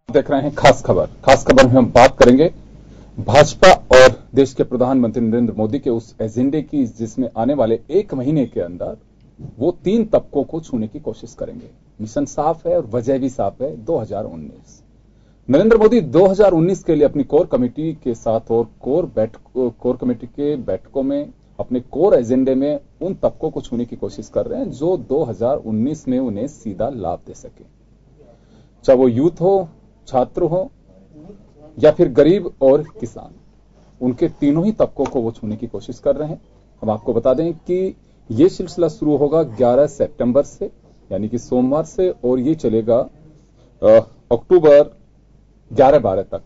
देख रहे हैं खास खबर में हम बात करेंगे भाजपा और देश के प्रधानमंत्री नरेंद्र मोदी के उस एजेंडे की जिसमें आने वाले एक महीने के अंदर वो 3 तबकों को छूने की कोशिश करेंगे। मिशन साफ है और वजह भी साफ है। 2019 नरेंद्र मोदी 2019 के लिए अपनी कोर कमेटी के साथ और कोर कमेटी के बैठकों में अपने कोर एजेंडे में उन तबकों को छूने की कोशिश कर रहे हैं जो 2019 में उन्हें सीधा लाभ दे सके, चाहे वो यूथ हो, छात्र हो या फिर गरीब और किसान। उनके तीनों ही तबकों को वो छूने की कोशिश कर रहे हैं। हम आपको बता दें कि ये सिलसिला शुरू होगा 11 सितंबर से, यानी कि सोमवार से, और ये चलेगा अक्टूबर 11-12 तक।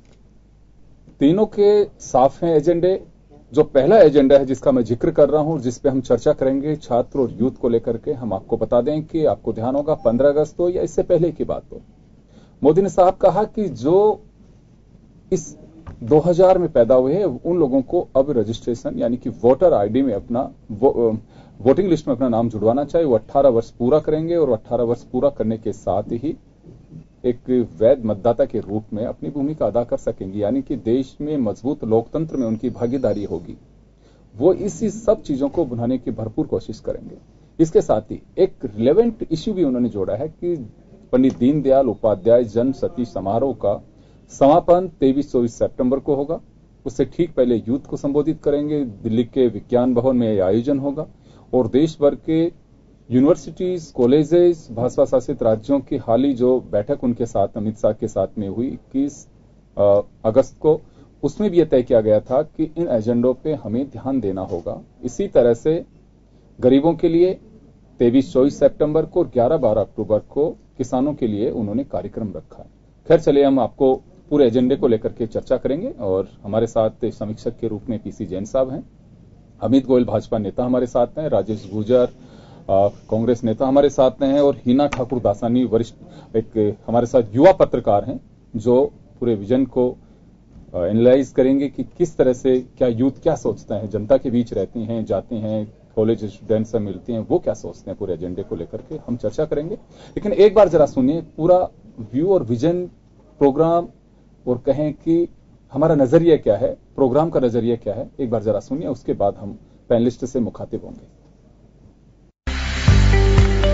तीनों के साफ हैं एजेंडे। जो पहला एजेंडा है जिसका मैं जिक्र कर रहा हूं, जिस पे हम चर्चा करेंगे छात्र और यूथ को लेकर के, हम आपको बता दें कि आपको ध्यान होगा 15 अगस्त हो या इससे पहले की बात हो, मोदी ने साहब कहा कि जो इस 2000 में पैदा हुए हैं उन लोगों को अब रजिस्ट्रेशन यानी कि वोटर आईडी में अपना वोटिंग लिस्ट में अपना नाम जुड़वाना चाहिए। वो 18 वर्ष पूरा करेंगे और 18 वर्ष पूरा करने के साथ ही एक वैध मतदाता के रूप में अपनी भूमिका अदा कर सकेंगे, यानी कि देश में मजबूत लोकतंत्र में उनकी भागीदारी होगी। वो इसी सब चीजों को बनाने की भरपूर कोशिश करेंगे। इसके साथ ही एक रिलेवेंट इश्यू भी उन्होंने जोड़ा है कि पंडित दीनदयाल उपाध्याय जन्म शती समारोह का समापन 23-24 सितंबर को होगा। उससे ठीक पहले यूथ को संबोधित करेंगे। दिल्ली के विज्ञान भवन में यह आयोजन होगा और देश भर के यूनिवर्सिटीज, कॉलेजेस, भाजपा शासित राज्यों की हाल ही जो बैठक उनके साथ अमित शाह के साथ में हुई 21 अगस्त को, उसमें भी यह तय किया गया था कि इन एजेंडों पे हमें ध्यान देना होगा। इसी तरह से गरीबों के लिए 23-24 सितंबर को और 11-12 अक्टूबर को किसानों के लिए उन्होंने कार्यक्रम रखा है। खैर चलिए, हम आपको पूरे एजेंडे को लेकर के चर्चा करेंगे और हमारे साथ समीक्षक के रूप में पीसी जैन साहब हैं, अमित गोयल भाजपा नेता हमारे साथ हैं, राजेश गुर्जर कांग्रेस नेता हमारे साथ हैं और हिना ठाकुर दासानी वरिष्ठ एक हमारे साथ युवा पत्रकार हैं जो पूरे विजन को एनालाइज करेंगे कि किस तरह से क्या यूथ क्या सोचते हैं, जनता के बीच रहते हैं, जाते हैं, कॉलेज स्टूडेंट से मिलते हैं, वो क्या सोचते हैं पूरे एजेंडे को लेकर के हम चर्चा करेंगे। लेकिन एक बार जरा सुनिए पूरा व्यू और विजन प्रोग्राम और कहें कि हमारा नजरिया क्या है, प्रोग्राम का नजरिया क्या है, एक बार जरा सुनिए, उसके बाद हम पैनलिस्ट से मुखातिब होंगे।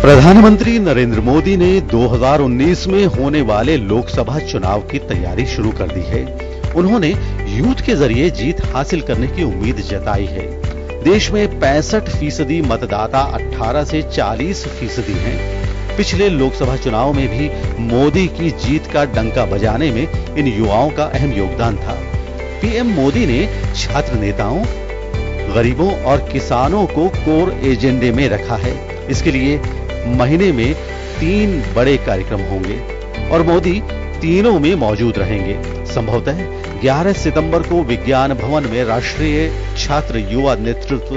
प्रधानमंत्री नरेंद्र मोदी ने 2019 में होने वाले लोकसभा चुनाव की तैयारी शुरू कर दी है। उन्होंने यूथ के जरिए जीत हासिल करने की उम्मीद जताई है। देश में 65% मतदाता 18 से 40% हैं। पिछले लोकसभा चुनाव में भी मोदी की जीत का डंका बजाने में इन युवाओं का अहम योगदान था। पीएम मोदी ने छात्र नेताओं, गरीबों और किसानों को कोर एजेंडे में रखा है। इसके लिए महीने में 3 बड़े कार्यक्रम होंगे और मोदी तीनों में मौजूद रहेंगे। संभवतः 11 सितंबर को विज्ञान भवन में राष्ट्रीय छात्र युवा नेतृत्व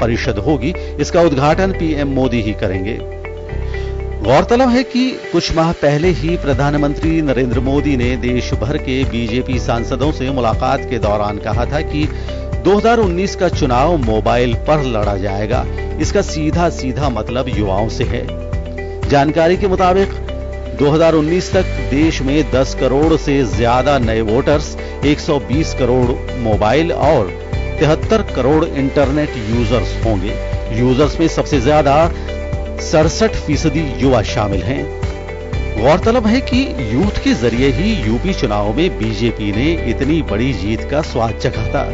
परिषद होगी। इसका उद्घाटन पीएम मोदी ही करेंगे। गौरतलब है कि कुछ माह पहले ही प्रधानमंत्री नरेंद्र मोदी ने देश भर के बीजेपी सांसदों से मुलाकात के दौरान कहा था कि 2019 का चुनाव मोबाइल पर लड़ा जाएगा। इसका सीधा सीधा मतलब युवाओं से है। जानकारी के मुताबिक 2019 तक देश में 10 करोड़ से ज्यादा नए वोटर्स, 120 करोड़ मोबाइल और 73 करोड़ इंटरनेट यूजर्स होंगे। यूजर्स में सबसे ज्यादा 67% युवा शामिल हैं। गौरतलब है कि यूथ के जरिए ही यूपी चुनाव में बीजेपी ने इतनी बड़ी जीत का स्वाद चखा था।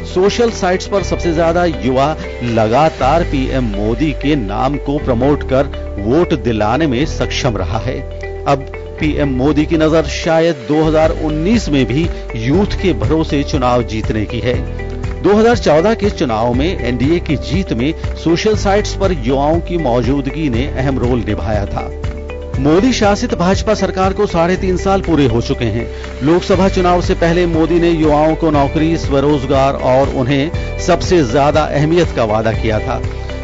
सोशल साइट्स पर सबसे ज्यादा युवा लगातार पीएम मोदी के नाम को प्रमोट कर वोट दिलाने में सक्षम रहा है। अब पीएम मोदी की नजर शायद 2019 में भी यूथ के भरोसे चुनाव जीतने की है। 2014 के चुनाव में एनडीए की जीत में सोशल साइट्स पर युवाओं की मौजूदगी ने अहम रोल निभाया था। मोदी शासित भाजपा सरकार को 3.5 साल पूरे हो चुके हैं। लोकसभा चुनाव से पहले मोदी ने युवाओं को नौकरी, स्वरोजगार और उन्हें सबसे ज्यादा अहमियत का वादा किया था।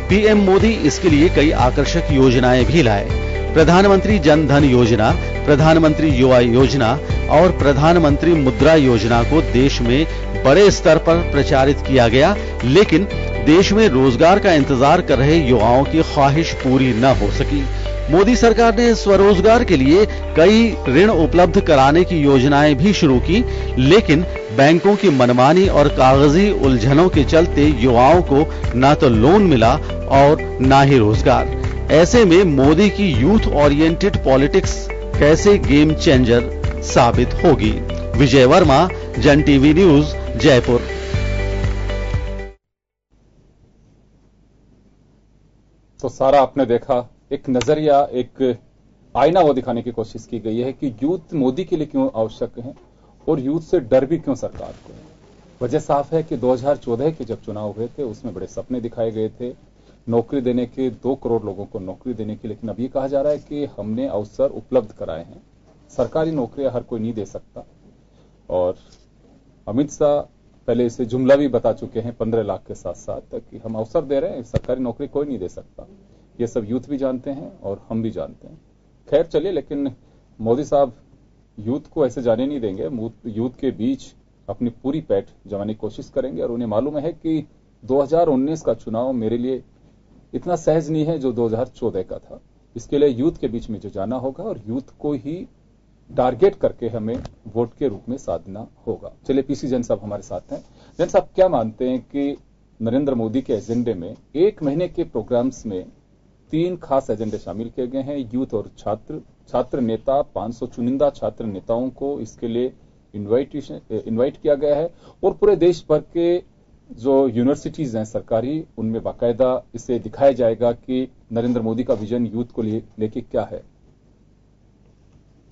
पीएम मोदी इसके लिए कई आकर्षक योजनाएं भी लाए। प्रधानमंत्री जन धन योजना, प्रधानमंत्री युवा योजना और प्रधानमंत्री मुद्रा योजना को देश में बड़े स्तर पर प्रचारित किया गया, लेकिन देश में रोजगार का इंतजार कर रहे युवाओं की ख्वाहिश पूरी न हो सकी। मोदी सरकार ने स्वरोजगार के लिए कई ऋण उपलब्ध कराने की योजनाएं भी शुरू की, लेकिन बैंकों की मनमानी और कागजी उलझनों के चलते युवाओं को न तो लोन मिला और न ही रोजगार। ऐसे में मोदी की यूथ ओरिएंटेड पॉलिटिक्स कैसे गेम चेंजर साबित होगी? विजय वर्मा, जन टीवी न्यूज, जयपुर। तो सारा आपने देखा, एक नजरिया, एक आईना वो दिखाने की कोशिश की गई है कि यूथ मोदी के लिए क्यों आवश्यक है और यूथ से डर भी क्यों सरकार को है। वजह साफ है कि 2014 के जब चुनाव हुए थे उसमें बड़े सपने दिखाए गए थे नौकरी देने के, 2 करोड़ लोगों को नौकरी देने की, लेकिन अब ये कहा जा रहा है कि हमने अवसर उपलब्ध कराए हैं। सरकारी नौकरियां हर कोई नहीं दे सकता और अमित शाह पहले इसे जुमला भी बता चुके हैं 15 लाख के साथ साथ कि हम अवसर दे रहे हैं, सरकारी नौकरी कोई नहीं दे सकता। ये सब यूथ भी जानते हैं और हम भी जानते हैं। खैर चलिए, लेकिन मोदी साहब यूथ को ऐसे जाने नहीं देंगे। यूथ के बीच अपनी पूरी पैठ जमाने की कोशिश करेंगे और उन्हें मालूम है कि 2019 का चुनाव मेरे लिए इतना सहज नहीं है जो 2014 का था। इसके लिए यूथ के बीच में जो जाना होगा और यूथ को ही टारगेट करके हमें वोट के रूप में साधना होगा। चलिए, पीसी जैन साहब हमारे साथ हैं। जैन साहब, क्या मानते हैं कि नरेंद्र मोदी के एजेंडे में 1 महीने के प्रोग्राम्स में 3 खास एजेंडे शामिल किए गए हैं। यूथ और छात्र नेता, 500 चुनिंदा छात्र नेताओं को इसके लिए इनवाइट किया गया है और पूरे देश भर के जो यूनिवर्सिटीज हैं सरकारी, उनमें बाकायदा इसे दिखाया जाएगा कि नरेंद्र मोदी का विजन यूथ को लेके क्या है।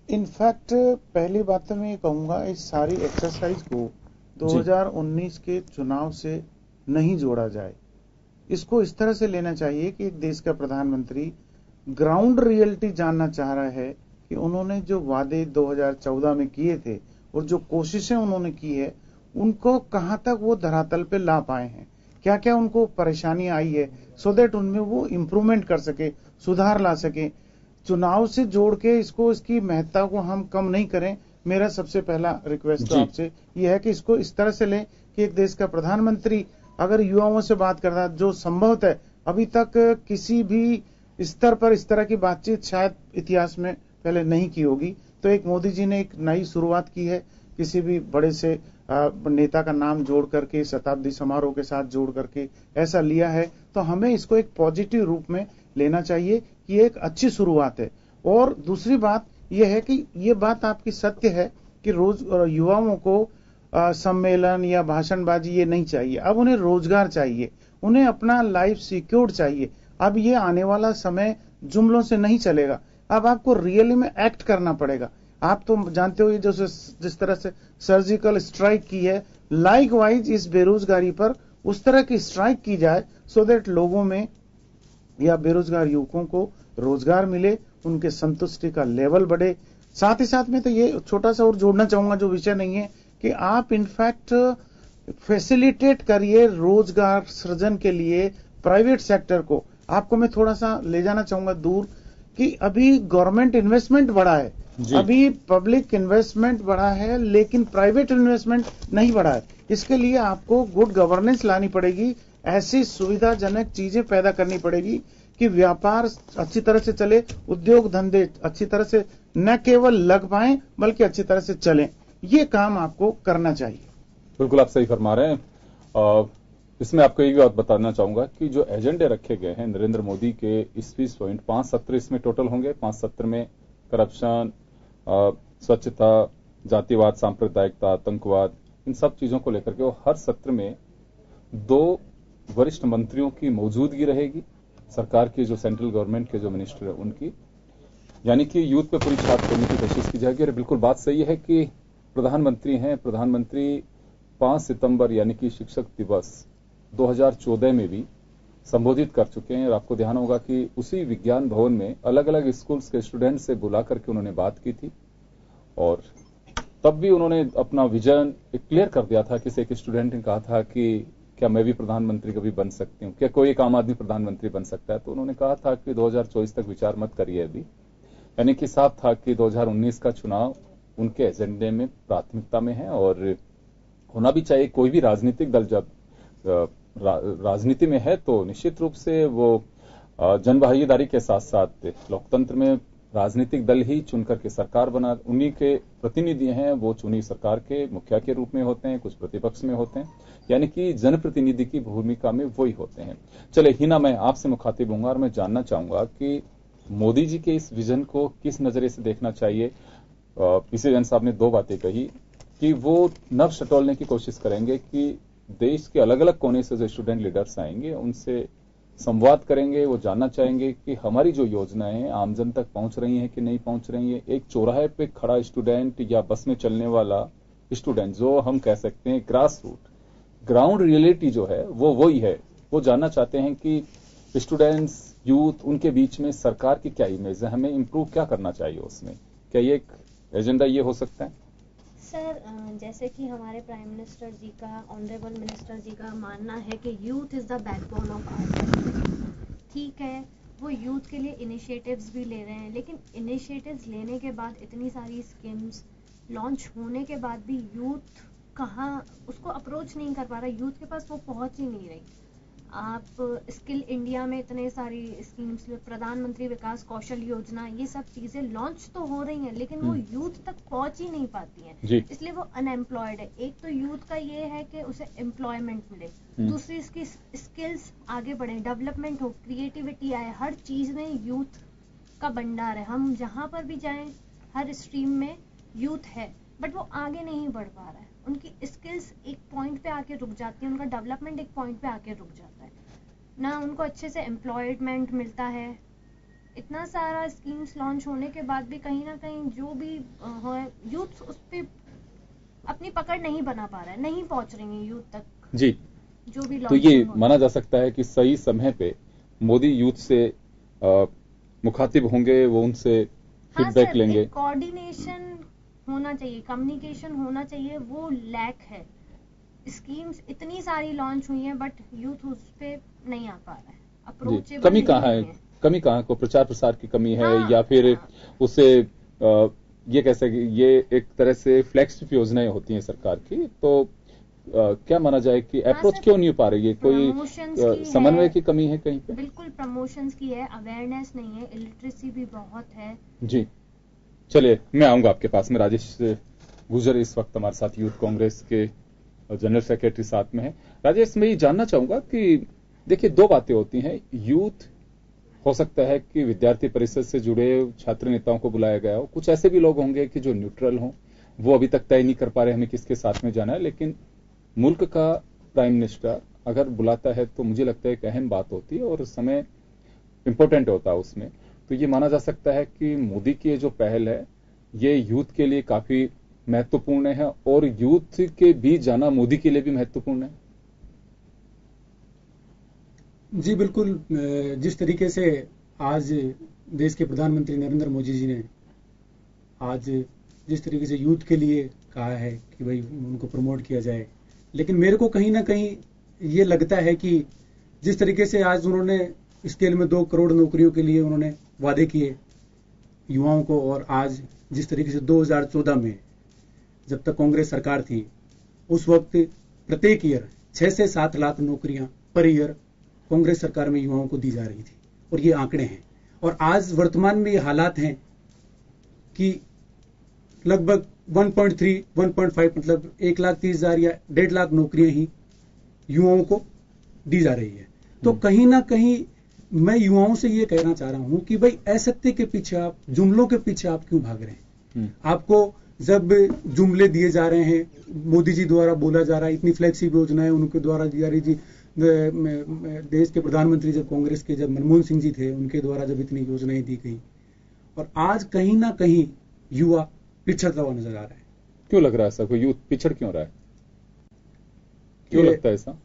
इनफैक्ट पहली बात तो मैं ये कहूंगा, इस सारी एक्सरसाइज को 2019 के चुनाव से नहीं जोड़ा जाए। इसको इस तरह से लेना चाहिए कि एक देश का प्रधानमंत्री ग्राउंड रियलिटी जानना चाह रहा है कि उन्होंने जो वादे 2014 में किए थे और जो कोशिशें उन्होंने की है उनको कहां तक वो धरातल पे ला पाए हैं, क्या क्या उनको परेशानी आई है, सो दैट उनमें वो इंप्रूवमेंट कर सके, सुधार ला सके। चुनाव से जोड़ के इसकी महत्ता को हम कम नहीं करें। मेरा सबसे पहला रिक्वेस्ट तो आपसे यह है कि इसको इस तरह से लें कि एक देश का प्रधानमंत्री अगर युवाओं से बात करता, जो संभवतः अभी तक किसी भी स्तर पर इस तरह की बातचीत शायद इतिहास में पहले नहीं की होगी, तो एक मोदी जी ने एक नई शुरुआत की है। किसी भी बड़े से नेता का नाम जोड़ करके, शताब्दी समारोह के साथ जोड़ करके ऐसा लिया है, तो हमें इसको एक पॉजिटिव रूप में लेना चाहिए कि एक अच्छी शुरुआत है। और दूसरी बात यह है कि ये बात आपकी सत्य है कि रोज युवाओं को सम्मेलन या भाषणबाजी ये नहीं चाहिए। अब उन्हें रोजगार चाहिए, उन्हें अपना लाइफ सिक्योर्ड चाहिए। अब ये आने वाला समय जुमलों से नहीं चलेगा, अब आपको रियली में एक्ट करना पड़ेगा। आप तो जानते हो ये जिस तरह से सर्जिकल स्ट्राइक की है, लाइक वाइज इस बेरोजगारी पर उस तरह की स्ट्राइक की जाए सो दैट लोगों में या बेरोजगार युवकों को रोजगार मिले, उनके संतुष्टि का लेवल बढ़े। साथ ही साथ में तो ये छोटा सा और जोड़ना चाहूंगा जो विषय नहीं है कि आप इनफैक्ट फैसिलिटेट करिए रोजगार सृजन के लिए प्राइवेट सेक्टर को। आपको मैं थोड़ा सा ले जाना चाहूंगा दूर कि अभी गवर्नमेंट इन्वेस्टमेंट बढ़ा है, अभी पब्लिक इन्वेस्टमेंट बढ़ा है, लेकिन प्राइवेट इन्वेस्टमेंट नहीं बढ़ा है। इसके लिए आपको गुड गवर्नेंस लानी पड़ेगी, ऐसी सुविधाजनक चीजें पैदा करनी पड़ेगी कि व्यापार अच्छी तरह से चले, उद्योग धंधे अच्छी तरह से न केवल लग पाएं बल्कि अच्छी तरह से चलें। ये काम आपको करना चाहिए। बिल्कुल आप सही फरमा रहे हैं। इसमें आपको एक बात बताना चाहूंगा कि जो एजेंडे रखे गए हैं नरेंद्र मोदी के 21 पॉइंट 5 सत्र इसमें टोटल होंगे। 5 सत्र में करप्शन, स्वच्छता, जातिवाद, सांप्रदायिकता, आतंकवाद, इन सब चीजों को लेकर के वो हर सत्र में 2 वरिष्ठ मंत्रियों की मौजूदगी रहेगी, सरकार की जो सेंट्रल गवर्नमेंट के जो मिनिस्टर है उनकी, यानी कि यूथ पे पूरी छाप करने की कोशिश की जाएगी। और बिल्कुल बात सही है कि प्रधानमंत्री हैं, प्रधानमंत्री 5 सितंबर यानी कि शिक्षक दिवस 2014 में भी संबोधित कर चुके हैं। और आपको ध्यान होगा कि उसी विज्ञान भवन में अलग अलग स्कूल्स के स्टूडेंट से बुला करके उन्होंने बात की थी और तब भी उन्होंने अपना विजन क्लियर कर दिया था। किसी एक स्टूडेंट ने कहा था कि क्या मैं भी प्रधानमंत्री कभी बन सकती हूँ, क्या कोई एक आम आदमी प्रधानमंत्री बन सकता है? तो उन्होंने कहा था कि 2024 तक विचार मत करिए अभी, यानी कि साफ था कि 2019 का चुनाव उनके एजेंडे में प्राथमिकता में है और होना भी चाहिए। कोई भी राजनीतिक दल जब राजनीति में है तो निश्चित रूप से वो जन भागीदारी के साथ साथ लोकतंत्र में राजनीतिक दल ही चुनकर के सरकार बना, उन्हीं के प्रतिनिधि हैं, वो चुनी सरकार के मुखिया के रूप में होते हैं, कुछ प्रतिपक्ष में होते हैं, यानी कि जनप्रतिनिधि की भूमिका में वही होते हैं। चले हिना, मैं आपसे मुखातिब हूंगा और मैं जानना चाहूंगा कि मोदी जी के इस विजन को किस नजरिए से देखना चाहिए। पीसी जैन साहब ने दो बातें कही कि वो नव टटोलने की कोशिश करेंगे कि देश के अलग अलग कोने से जो स्टूडेंट लीडर्स आएंगे उनसे संवाद करेंगे, वो जानना चाहेंगे कि हमारी जो योजनाएं हैं आमजन तक पहुंच रही हैं कि नहीं पहुंच रही हैं। एक चौराहे पे खड़ा स्टूडेंट या बस में चलने वाला स्टूडेंट, जो हम कह सकते हैं ग्रास रूट ग्राउंड रियलिटी जो है वो वही है, वो जानना चाहते हैं कि स्टूडेंट्स, यूथ, उनके बीच में सरकार की क्या इमेज है, हमें इंप्रूव क्या करना चाहिए उसमें। क्या ये एक एजेंडा ये हो सकता है? सर, जैसे कि हमारे प्राइम मिनिस्टर जी का, ऑनरेबल मिनिस्टर जी का मानना है कि youth is the backbone of our. ठीक है, वो यूथ के लिए इनिशिएटिव्स भी ले रहे हैं, लेकिन इनिशिएटिव्स लेने के बाद इतनी सारी स्कीम्स लॉन्च होने के बाद भी यूथ कहाँ उसको अप्रोच नहीं कर पा रहा, यूथ के पास वो पहुंच ही नहीं रही। आप स्किल इंडिया में इतने सारी स्कीम्स, प्रधानमंत्री विकास कौशल योजना, ये सब चीजें लॉन्च तो हो रही हैं, लेकिन वो यूथ तक पहुंच ही नहीं पाती हैं, इसलिए वो अनएम्प्लॉयड है। एक तो यूथ का ये है कि उसे एम्प्लॉयमेंट मिले, दूसरी इसकी स्किल्स आगे बढ़े, डेवलपमेंट हो, क्रिएटिविटी आए, हर चीज में यूथ का भंडार है। हम जहां पर भी जाएं हर स्ट्रीम में यूथ है, बट वो आगे नहीं बढ़ पा रहा है। उनकी स्किल्स एक पॉइंट पे आके रुक जाती है, उनका डेवलपमेंट एक पॉइंट पे आके रुक जाता है, ना उनको अच्छे से एम्प्लॉयमेंट मिलता है। इतना सारा स्कीम्स लॉन्च होने के बाद भी कहीं ना कहीं जो भी यूथ उस पे अपनी पकड़ नहीं बना पा रहा है, नहीं पहुंच रही है यूथ तक जी। जो भी तो ये माना जा सकता है कि सही समय पे मोदी यूथ से मुखातिब होंगे, वो उनसे फीडबैक लेंगे। कोऑर्डिनेशन होना चाहिए, कम्युनिकेशन होना चाहिए, वो लैक है। स्कीम्स इतनी सारी लॉन्च हुई हैं बट यूथ उस पे नहीं आ पा रहा है, अप्रोचेबल कमी कहाँ है? कमी कहाँ को? प्रचार प्रसार की कमी है, हाँ, या फिर उसे ये कह सके, ये एक तरह से फ्लैगशिप योजनाएं होती हैं सरकार की, तो क्या माना जाए कि अप्रोच क्यों नहीं हो पा रही है? कोई समन्वय की कमी है कहीं पे? बिल्कुल प्रमोशंस की है, अवेयरनेस नहीं है, इलिटरेसी भी बहुत है। जी, चलिए मैं आऊंगा आपके पास में। राजेश गुजर इस वक्त हमारे साथ यूथ कांग्रेस के जनरल सेक्रेटरी साथ में है। राजेश, मैं ये जानना चाहूंगा कि देखिए, दो बातें होती हैं। यूथ हो सकता है कि विद्यार्थी परिषद से जुड़े छात्र नेताओं को बुलाया गया हो, कुछ ऐसे भी लोग होंगे कि जो न्यूट्रल हों, वो अभी तक तय नहीं कर पा रहे हमें किसके साथ में जाना है, लेकिन मुल्क का प्राइम मिनिस्टर अगर बुलाता है तो मुझे लगता है एक अहम बात होती है और समय इंपॉर्टेंट होता है उसमें। तो ये माना जा सकता है कि मोदी की ये जो पहल है ये यूथ के लिए काफी महत्वपूर्ण है, और यूथ के बीच जाना मोदी के लिए भी महत्वपूर्ण है। जी बिल्कुल, जिस तरीके से आज देश के प्रधानमंत्री नरेंद्र मोदी जी ने आज जिस तरीके से यूथ के लिए कहा है कि भाई उनको प्रमोट किया जाए, लेकिन मेरे को कहीं ना कहीं ये लगता है कि जिस तरीके से आज उन्होंने स्केल में 2 करोड़ नौकरियों के लिए उन्होंने वादे किए युवाओं को, और आज जिस तरीके से 2014 में जब तक कांग्रेस सरकार थी उस वक्त प्रत्येक ईयर 6 से 7 लाख नौकरियां पर ईयर कांग्रेस सरकार में युवाओं को दी जा रही थी, और ये आंकड़े हैं। और आज वर्तमान में ये हालात हैं कि लगभग 1.3, 1.5 मतलब 1,30,000 या 1.5 लाख नौकरियां ही युवाओं को दी जा रही है। तो कहीं ना कहीं मैं युवाओं से ये कहना चाह रहा हूं कि भाई असत्य के पीछे आप, जुमलों के पीछे आप क्यों भाग रहे हैं? आपको जब जुमले दिए जा रहे हैं, मोदी जी द्वारा बोला जा रहा है, इतनी फ्लैगशिप योजनाएं उनके द्वारा दी जा रही थी, देश के प्रधानमंत्री जब कांग्रेस के, जब मनमोहन सिंह जी थे, उनके द्वारा जब इतनी योजनाएं दी गई, और आज कहीं ना कहीं युवा पिछड़ता हुआ नजर आ रहा है। क्यों लग रहा है ऐसा? कोई यूथ पिछड़ क्यों रहा है? क्यों लगता है ऐसा?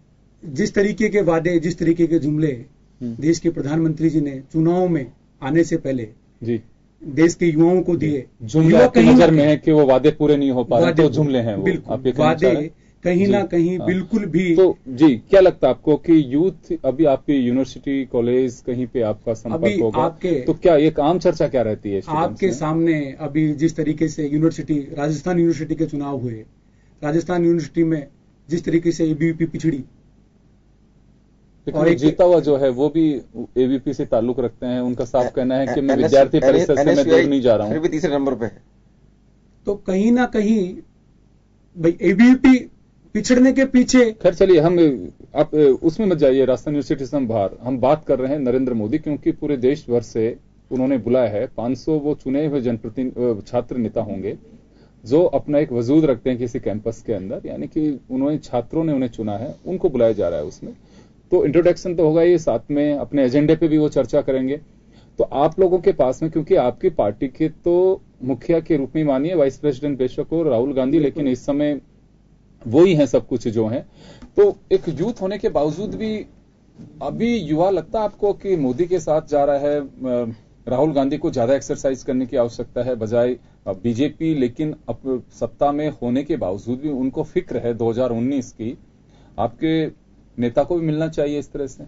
जिस तरीके के वादे, जिस तरीके के जुमले देश के प्रधानमंत्री जी ने चुनाव में आने से पहले जी देश के युवाओं को दिए, जुमले आपकी नजर में है कि वो वादे पूरे नहीं हो पा रहे, तो जुमले हैं वो? बिल्कुल, वादे कहीं ना कहीं बिल्कुल भी। तो जी, क्या लगता है आपको कि यूथ अभी आपकी यूनिवर्सिटी, कॉलेज, कहीं पे आपका संपर्क होगा, तो क्या एक आम चर्चा क्या रहती है आपके सामने? अभी जिस तरीके से यूनिवर्सिटी, राजस्थान यूनिवर्सिटी के चुनाव हुए, राजस्थान यूनिवर्सिटी में जिस तरीके से एबीवीपी पिछड़ी, लेकिन जीता हुआ जो है वो भी एबीपी से ताल्लुक रखते हैं, उनका साफ कहना है कि मैं विद्यार्थी परिषद से मैं दूर नहीं जा रहा हूं, फिर भी तीसरे नंबर पे है। तो कहीं ना कहीं भाई एबीपी पिछड़ने के पीछे। खैर चलिए, हम आप उसमें मत जाइए, राजस्थान यूनिवर्सिटी से हम बाहर, हम बात कर रहे हैं नरेंद्र मोदी, क्योंकि पूरे देश भर से उन्होंने बुलाया है 500 वो चुने हुए जनप्रतिनिधि छात्र नेता होंगे जो अपना एक वजूद रखते हैं किसी कैंपस के अंदर, यानी कि उन्होंने छात्रों ने उन्हें चुना है, उनको बुलाया जा रहा है। उसमें तो इंट्रोडक्शन तो होगा ही, साथ में अपने एजेंडे पे भी वो चर्चा करेंगे। तो आप लोगों के पास में, क्योंकि आपकी पार्टी के तो मुखिया के रूप में मानिए वाइस प्रेसिडेंट बेशक हो राहुल गांधी, लेकिन इस समय वो ही है सब कुछ जो है, तो एक यूथ होने के बावजूद भी अभी युवा लगता है आपको कि मोदी के साथ जा रहा है, राहुल गांधी को ज्यादा एक्सरसाइज करने की आवश्यकता है बजाय बीजेपी, लेकिन अब सत्ता में होने के बावजूद भी उनको फिक्र है 2019 की, आपके नेता को भी मिलना चाहिए इस तरह से?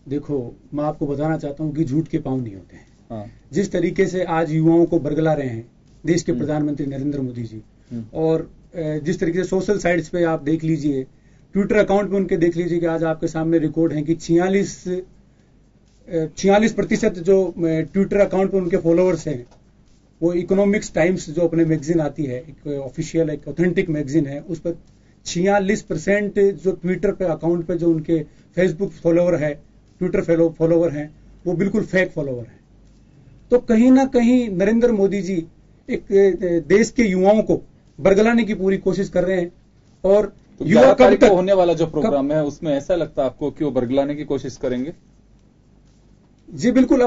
देखो, मैं आपको बताना चाहता हूं कि झूठ के पांव नहीं होते हैं। हाँ। जिस तरीके से आज युवाओं को बरगला रहे हैं देश के प्रधानमंत्री नरेंद्र मोदी जी, और जिस तरीके से सोशल साइट्स पे आप देख लीजिए, ट्विटर अकाउंट पे उनके देख लीजिए कि आज आपके सामने रिकॉर्ड है कि 46% जो ट्विटर अकाउंट पे उनके फॉलोअर्स हैं वो इकोनॉमिक्स टाइम्स जो अपने मैगजीन आती है, एक ऑफिशियल एक ऑथेंटिक मैगजीन है, उस पर 46% जो ट्विटर पे अकाउंट पे जो उनके फेसबुक फॉलोअर है, ट्विटर फॉलोअर हैं, वो बिल्कुल फेक फॉलोअर हैं। तो कहीं ना कहीं नरेंद्र मोदी जी एक देश के युवाओं को बरगलाने की पूरी कोशिश कर रहे हैं। और तो युवा कब तक होने वाला जो प्रोग्राम है उसमें ऐसा लगता है आपको कि वो बरगलाने की कोशिश करेंगे? जी बिल्कुल।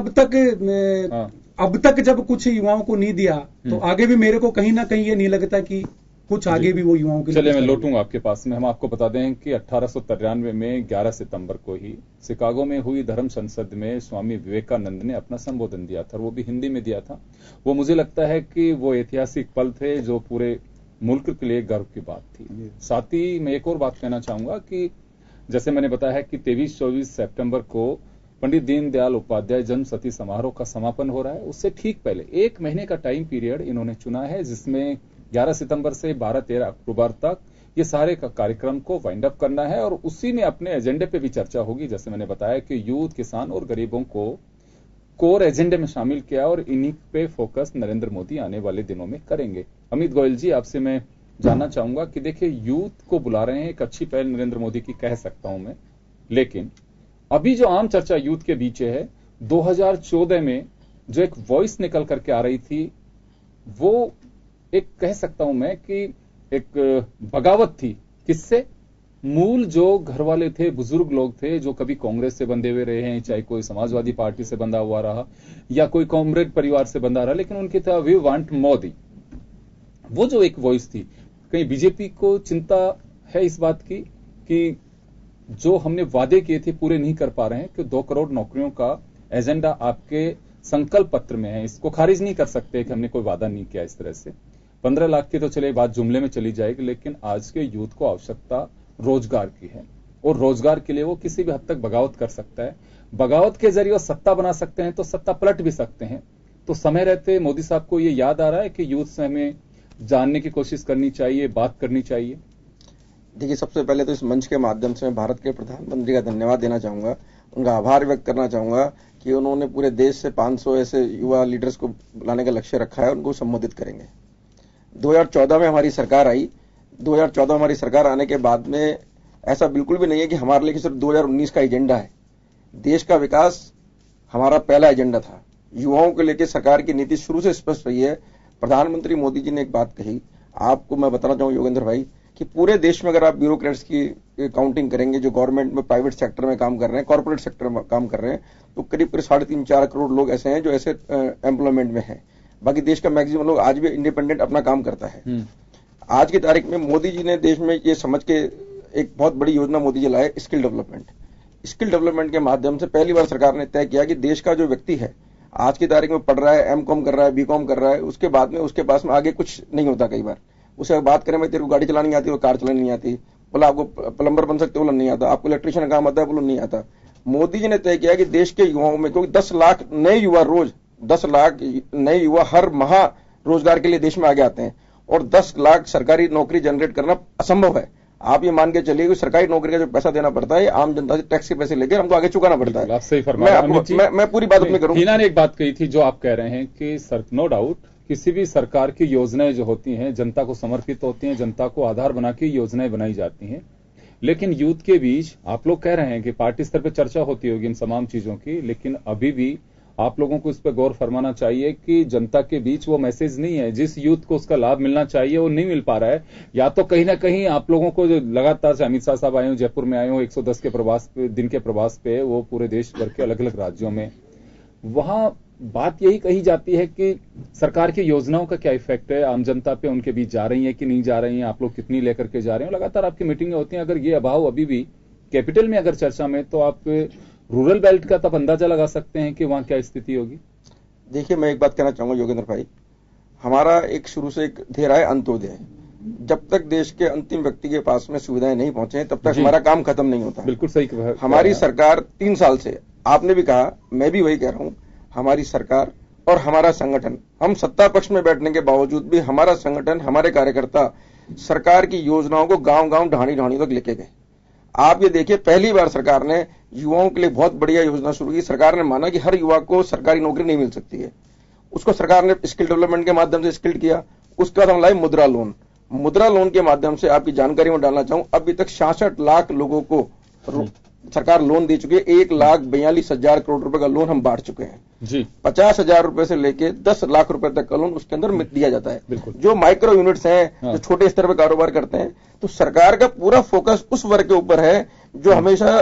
अब तक जब कुछ युवाओं को नहीं दिया तो आगे भी मेरे को कहीं ना कहीं ये नहीं लगता कि कुछ आगे भी वो युवाओं के लिए। चलिए मैं लौटूंगा आपके पास में। हम आपको बता दें कि 1893 में 11 सितंबर को ही शिकागो में हुई धर्म संसद में स्वामी विवेकानंद ने अपना संबोधन दिया था, वो भी हिंदी में दिया था। वो मुझे लगता है कि वो ऐतिहासिक पल थे जो पूरे मुल्क के लिए गर्व की बात थी। साथ ही मैं एक और बात कहना चाहूंगा कि जैसे मैंने बताया है कि 23-24 सितंबर को पंडित दीनदयाल उपाध्याय जन्म शती समारोह का समापन हो रहा है। उससे ठीक पहले 1 महीने का टाइम पीरियड इन्होंने चुना है, जिसमें 11 सितंबर से 12-13 अक्टूबर तक ये सारे का कार्यक्रम को वाइंड अप करना है और उसी में अपने एजेंडे पे भी चर्चा होगी। जैसे मैंने बताया कि यूथ, किसान और गरीबों को कोर एजेंडे में शामिल किया और इन्हीं पे फोकस नरेंद्र मोदी आने वाले दिनों में करेंगे। अमित गोयल जी, आपसे मैं जानना चाहूंगा कि देखिए यूथ को बुला रहे हैं, एक अच्छी पहल नरेंद्र मोदी की कह सकता हूं मैं, लेकिन अभी जो आम चर्चा यूथ के बीच है, 2014 में जो एक वॉइस निकल करके आ रही थी, वो एक कह सकता हूं मैं कि एक बगावत थी। किससे? मूल जो घर वाले थे, बुजुर्ग लोग थे जो कभी कांग्रेस से बंधे हुए रहे हैं, चाहे कोई समाजवादी पार्टी से बंधा हुआ रहा या कोई कॉमरेड परिवार से बंधा रहा, लेकिन उनकी था वी वांट मोदी। वो जो एक वॉइस थी, कहीं बीजेपी को चिंता है इस बात की कि जो हमने वादे किए थे पूरे नहीं कर पा रहे हैं, कि 2 करोड़ नौकरियों का एजेंडा आपके संकल्प पत्र में है, इसको खारिज नहीं कर सकते कि हमने कोई वादा नहीं किया इस तरह से। 15 लाख की तो चले बात जुमले में चली जाएगी, लेकिन आज के यूथ को आवश्यकता रोजगार की है और रोजगार के लिए वो किसी भी हद तक बगावत कर सकता है। बगावत के जरिए वो सत्ता बना सकते हैं, तो सत्ता पलट भी सकते हैं। तो समय रहते मोदी साहब को ये याद आ रहा है कि यूथ से हमें जानने की कोशिश करनी चाहिए, बात करनी चाहिए। देखिए, सबसे पहले तो इस मंच के माध्यम से मैं भारत के प्रधानमंत्री का धन्यवाद देना चाहूंगा, उनका आभार व्यक्त करना चाहूंगा कि उन्होंने पूरे देश से 500 ऐसे युवा लीडर्स को बुलाने का लक्ष्य रखा है, उनको संबोधित करेंगे। 2014 में हमारी सरकार आई। 2014 हमारी सरकार आने के बाद में ऐसा बिल्कुल भी नहीं है कि हमारे लिए सिर्फ 2019 का एजेंडा है। देश का विकास हमारा पहला एजेंडा था। युवाओं को लेकर सरकार की नीति शुरू से स्पष्ट रही है। प्रधानमंत्री मोदी जी ने एक बात कही, आपको मैं बताना चाहूँ योगेंद्र भाई, कि पूरे देश में अगर आप ब्यूरोक्रेट्स की काउंटिंग करेंगे जो गवर्नमेंट में, प्राइवेट सेक्टर में काम कर रहे हैं, कॉर्पोरेट सेक्टर में काम कर रहे हैं, तो करीब 3.5-4 करोड़ लोग ऐसे हैं जो ऐसे एम्प्लॉयमेंट में हैं। बाकी देश का मैक्सिमम लोग आज भी इंडिपेंडेंट अपना काम करता है। आज की तारीख में मोदी जी ने देश में ये समझ के एक बहुत बड़ी योजना मोदी जी लाए, स्किल डेवलपमेंट। स्किल डेवलपमेंट के माध्यम से पहली बार सरकार ने तय किया कि देश का जो व्यक्ति है आज की तारीख में पढ़ रहा है, एमकॉम कर रहा है, बीकॉम कर रहा है, उसके बाद में उसके पास में आगे कुछ नहीं होता। कई बार उसे बात करें, मैं तेरे को गाड़ी चलानी आती है, वो कार चलानी नहीं आती, बोला आपको प्लम्बर बन सकते हो, बोला नहीं आता, आपको इलेक्ट्रिशियन काम आता है, बोला नहीं आता। मोदी जी ने तय किया कि देश के युवाओं में, क्योंकि 10 लाख नए युवा रोज, 10 लाख नए युवा हर माह रोजगार के लिए देश में आगे आते हैं और 10 लाख सरकारी नौकरी जनरेट करना असंभव है। आप ये मान के चलिए कि सरकारी नौकरी का जो पैसा देना पड़ता है आम जनता से टैक्स के पैसे लेकर हमको आगे चुकाना पड़ता है। आप सही फरमा रहे हैं। मैं पूरी बात अपनी करूं। हिना ने एक बात कही थी जो आप कह रहे हैं कि नो डाउट किसी भी सरकार की योजनाएं जो होती हैं जनता को समर्पित होती हैं, जनता को आधार बना के योजनाएं बनाई जाती हैं, लेकिन यूथ के बीच आप लोग कह रहे हैं कि पार्टी स्तर पर चर्चा होती होगी इन तमाम चीजों की, लेकिन अभी भी आप लोगों को इस पर गौर फरमाना चाहिए कि जनता के बीच वो मैसेज नहीं है, जिस यूथ को उसका लाभ मिलना चाहिए वो नहीं मिल पा रहा है। या तो कहीं ना कहीं आप लोगों को जो लगातार से अमित शाह साहब आए हो, जयपुर में आए हो 110 के दिन के प्रवास पे, वो पूरे देश भर के अलग अलग राज्यों में, वहां बात यही कही जाती है कि सरकार की योजनाओं का क्या इफेक्ट है आम जनता पे, उनके बीच जा रही है कि नहीं जा रही है, आप लोग कितनी लेकर के जा रहे हो, लगातार आपकी मीटिंगें होती हैं। अगर ये अभाव अभी भी कैपिटल में अगर चर्चा में, तो आप रूरल बेल्ट का तब अंदाजा लगा सकते हैं कि वहां क्या स्थिति होगी। देखिए, मैं एक बात कहना चाहूंगा योगेंद्र भाई, हमारा एक शुरू से एक ध्येय है अंत्योदय। जब तक देश के अंतिम व्यक्ति के पास में सुविधाएं नहीं पहुंचे तब तक हमारा काम खत्म नहीं होता। बिल्कुल सही। हमारी सरकार 3 साल से, आपने भी कहा, मैं भी वही कह रहा हूं, हमारी सरकार और हमारा संगठन, हम सत्ता पक्ष में बैठने के बावजूद भी हमारा संगठन, हमारे कार्यकर्ता सरकार की योजनाओं को गांव गांव ढाणी ढाणी तक लेके गए। आप ये देखिए, पहली बार सरकार ने युवाओं के लिए बहुत बढ़िया योजना शुरू की। सरकार ने माना कि हर युवा को सरकारी नौकरी नहीं मिल सकती है, उसको सरकार ने स्किल डेवलपमेंट के माध्यम से स्किल्ड किया। उसके बाद हम लाए मुद्रा लोन। मुद्रा लोन के माध्यम से आपकी जानकारी में डालना चाहूं, अभी तक 66 लाख लोगों को सरकार लोन दे चुकी है। 1,42,000 करोड़ रुपए का लोन हम बांट चुके हैं जी। 50,000 रुपए से लेके 10 लाख रुपए तक का लोन उसके अंदर दिया जाता है। जो माइक्रो यूनिट्स हैं, जो छोटे स्तर पर कारोबार करते हैं, तो सरकार का पूरा फोकस उस वर्ग के ऊपर है जो हमेशा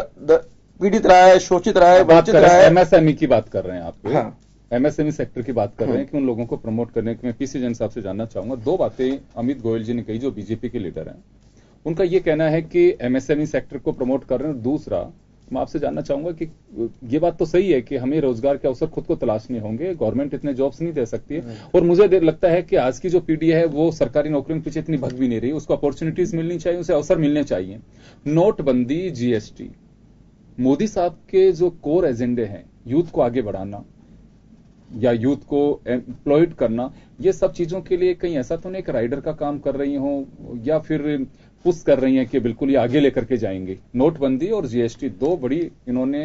पीड़ित रहा है, शोषित रहा है, वंचित रहा है। एमएसएमई की बात कर रहे हैं आप। हाँ, एमएसएमई सेक्टर की बात कर रहे हैं कि उन लोगों को प्रमोट करने की। मैं पीसी जैन साहब से जानना चाहूंगा, 2 बातें अमित गोयल जी ने कही जो बीजेपी के लीडर हैं। उनका यह कहना है कि एमएसएमई सेक्टर को प्रमोट कर रहे हैं। दूसरा, मैं आपसे जानना चाहूंगा कि ये बात तो सही है कि हमें रोजगार के अवसर खुद को तलाशने होंगे, गवर्नमेंट इतने जॉब्स नहीं दे सकती है, और मुझे लगता है कि आज की जो पीढ़ी है वो सरकारी नौकरियों के पीछे इतनी भग भी नहीं रही, उसको अपॉर्चुनिटीज मिलनी चाहिए, उसे अवसर मिलने चाहिए। नोटबंदी, जीएसटी, मोदी साहब के जो कोर एजेंडे हैं, यूथ को आगे बढ़ाना या यूथ को एम्प्लॉयड करना, ये सब चीजों के लिए कहीं ऐसा तो नहीं एक राइडर का काम कर रही हो या फिर पुश कर रही हैं कि बिल्कुल ये आगे लेकर के जाएंगे। नोटबंदी और जीएसटी 2 बड़ी इन्होंने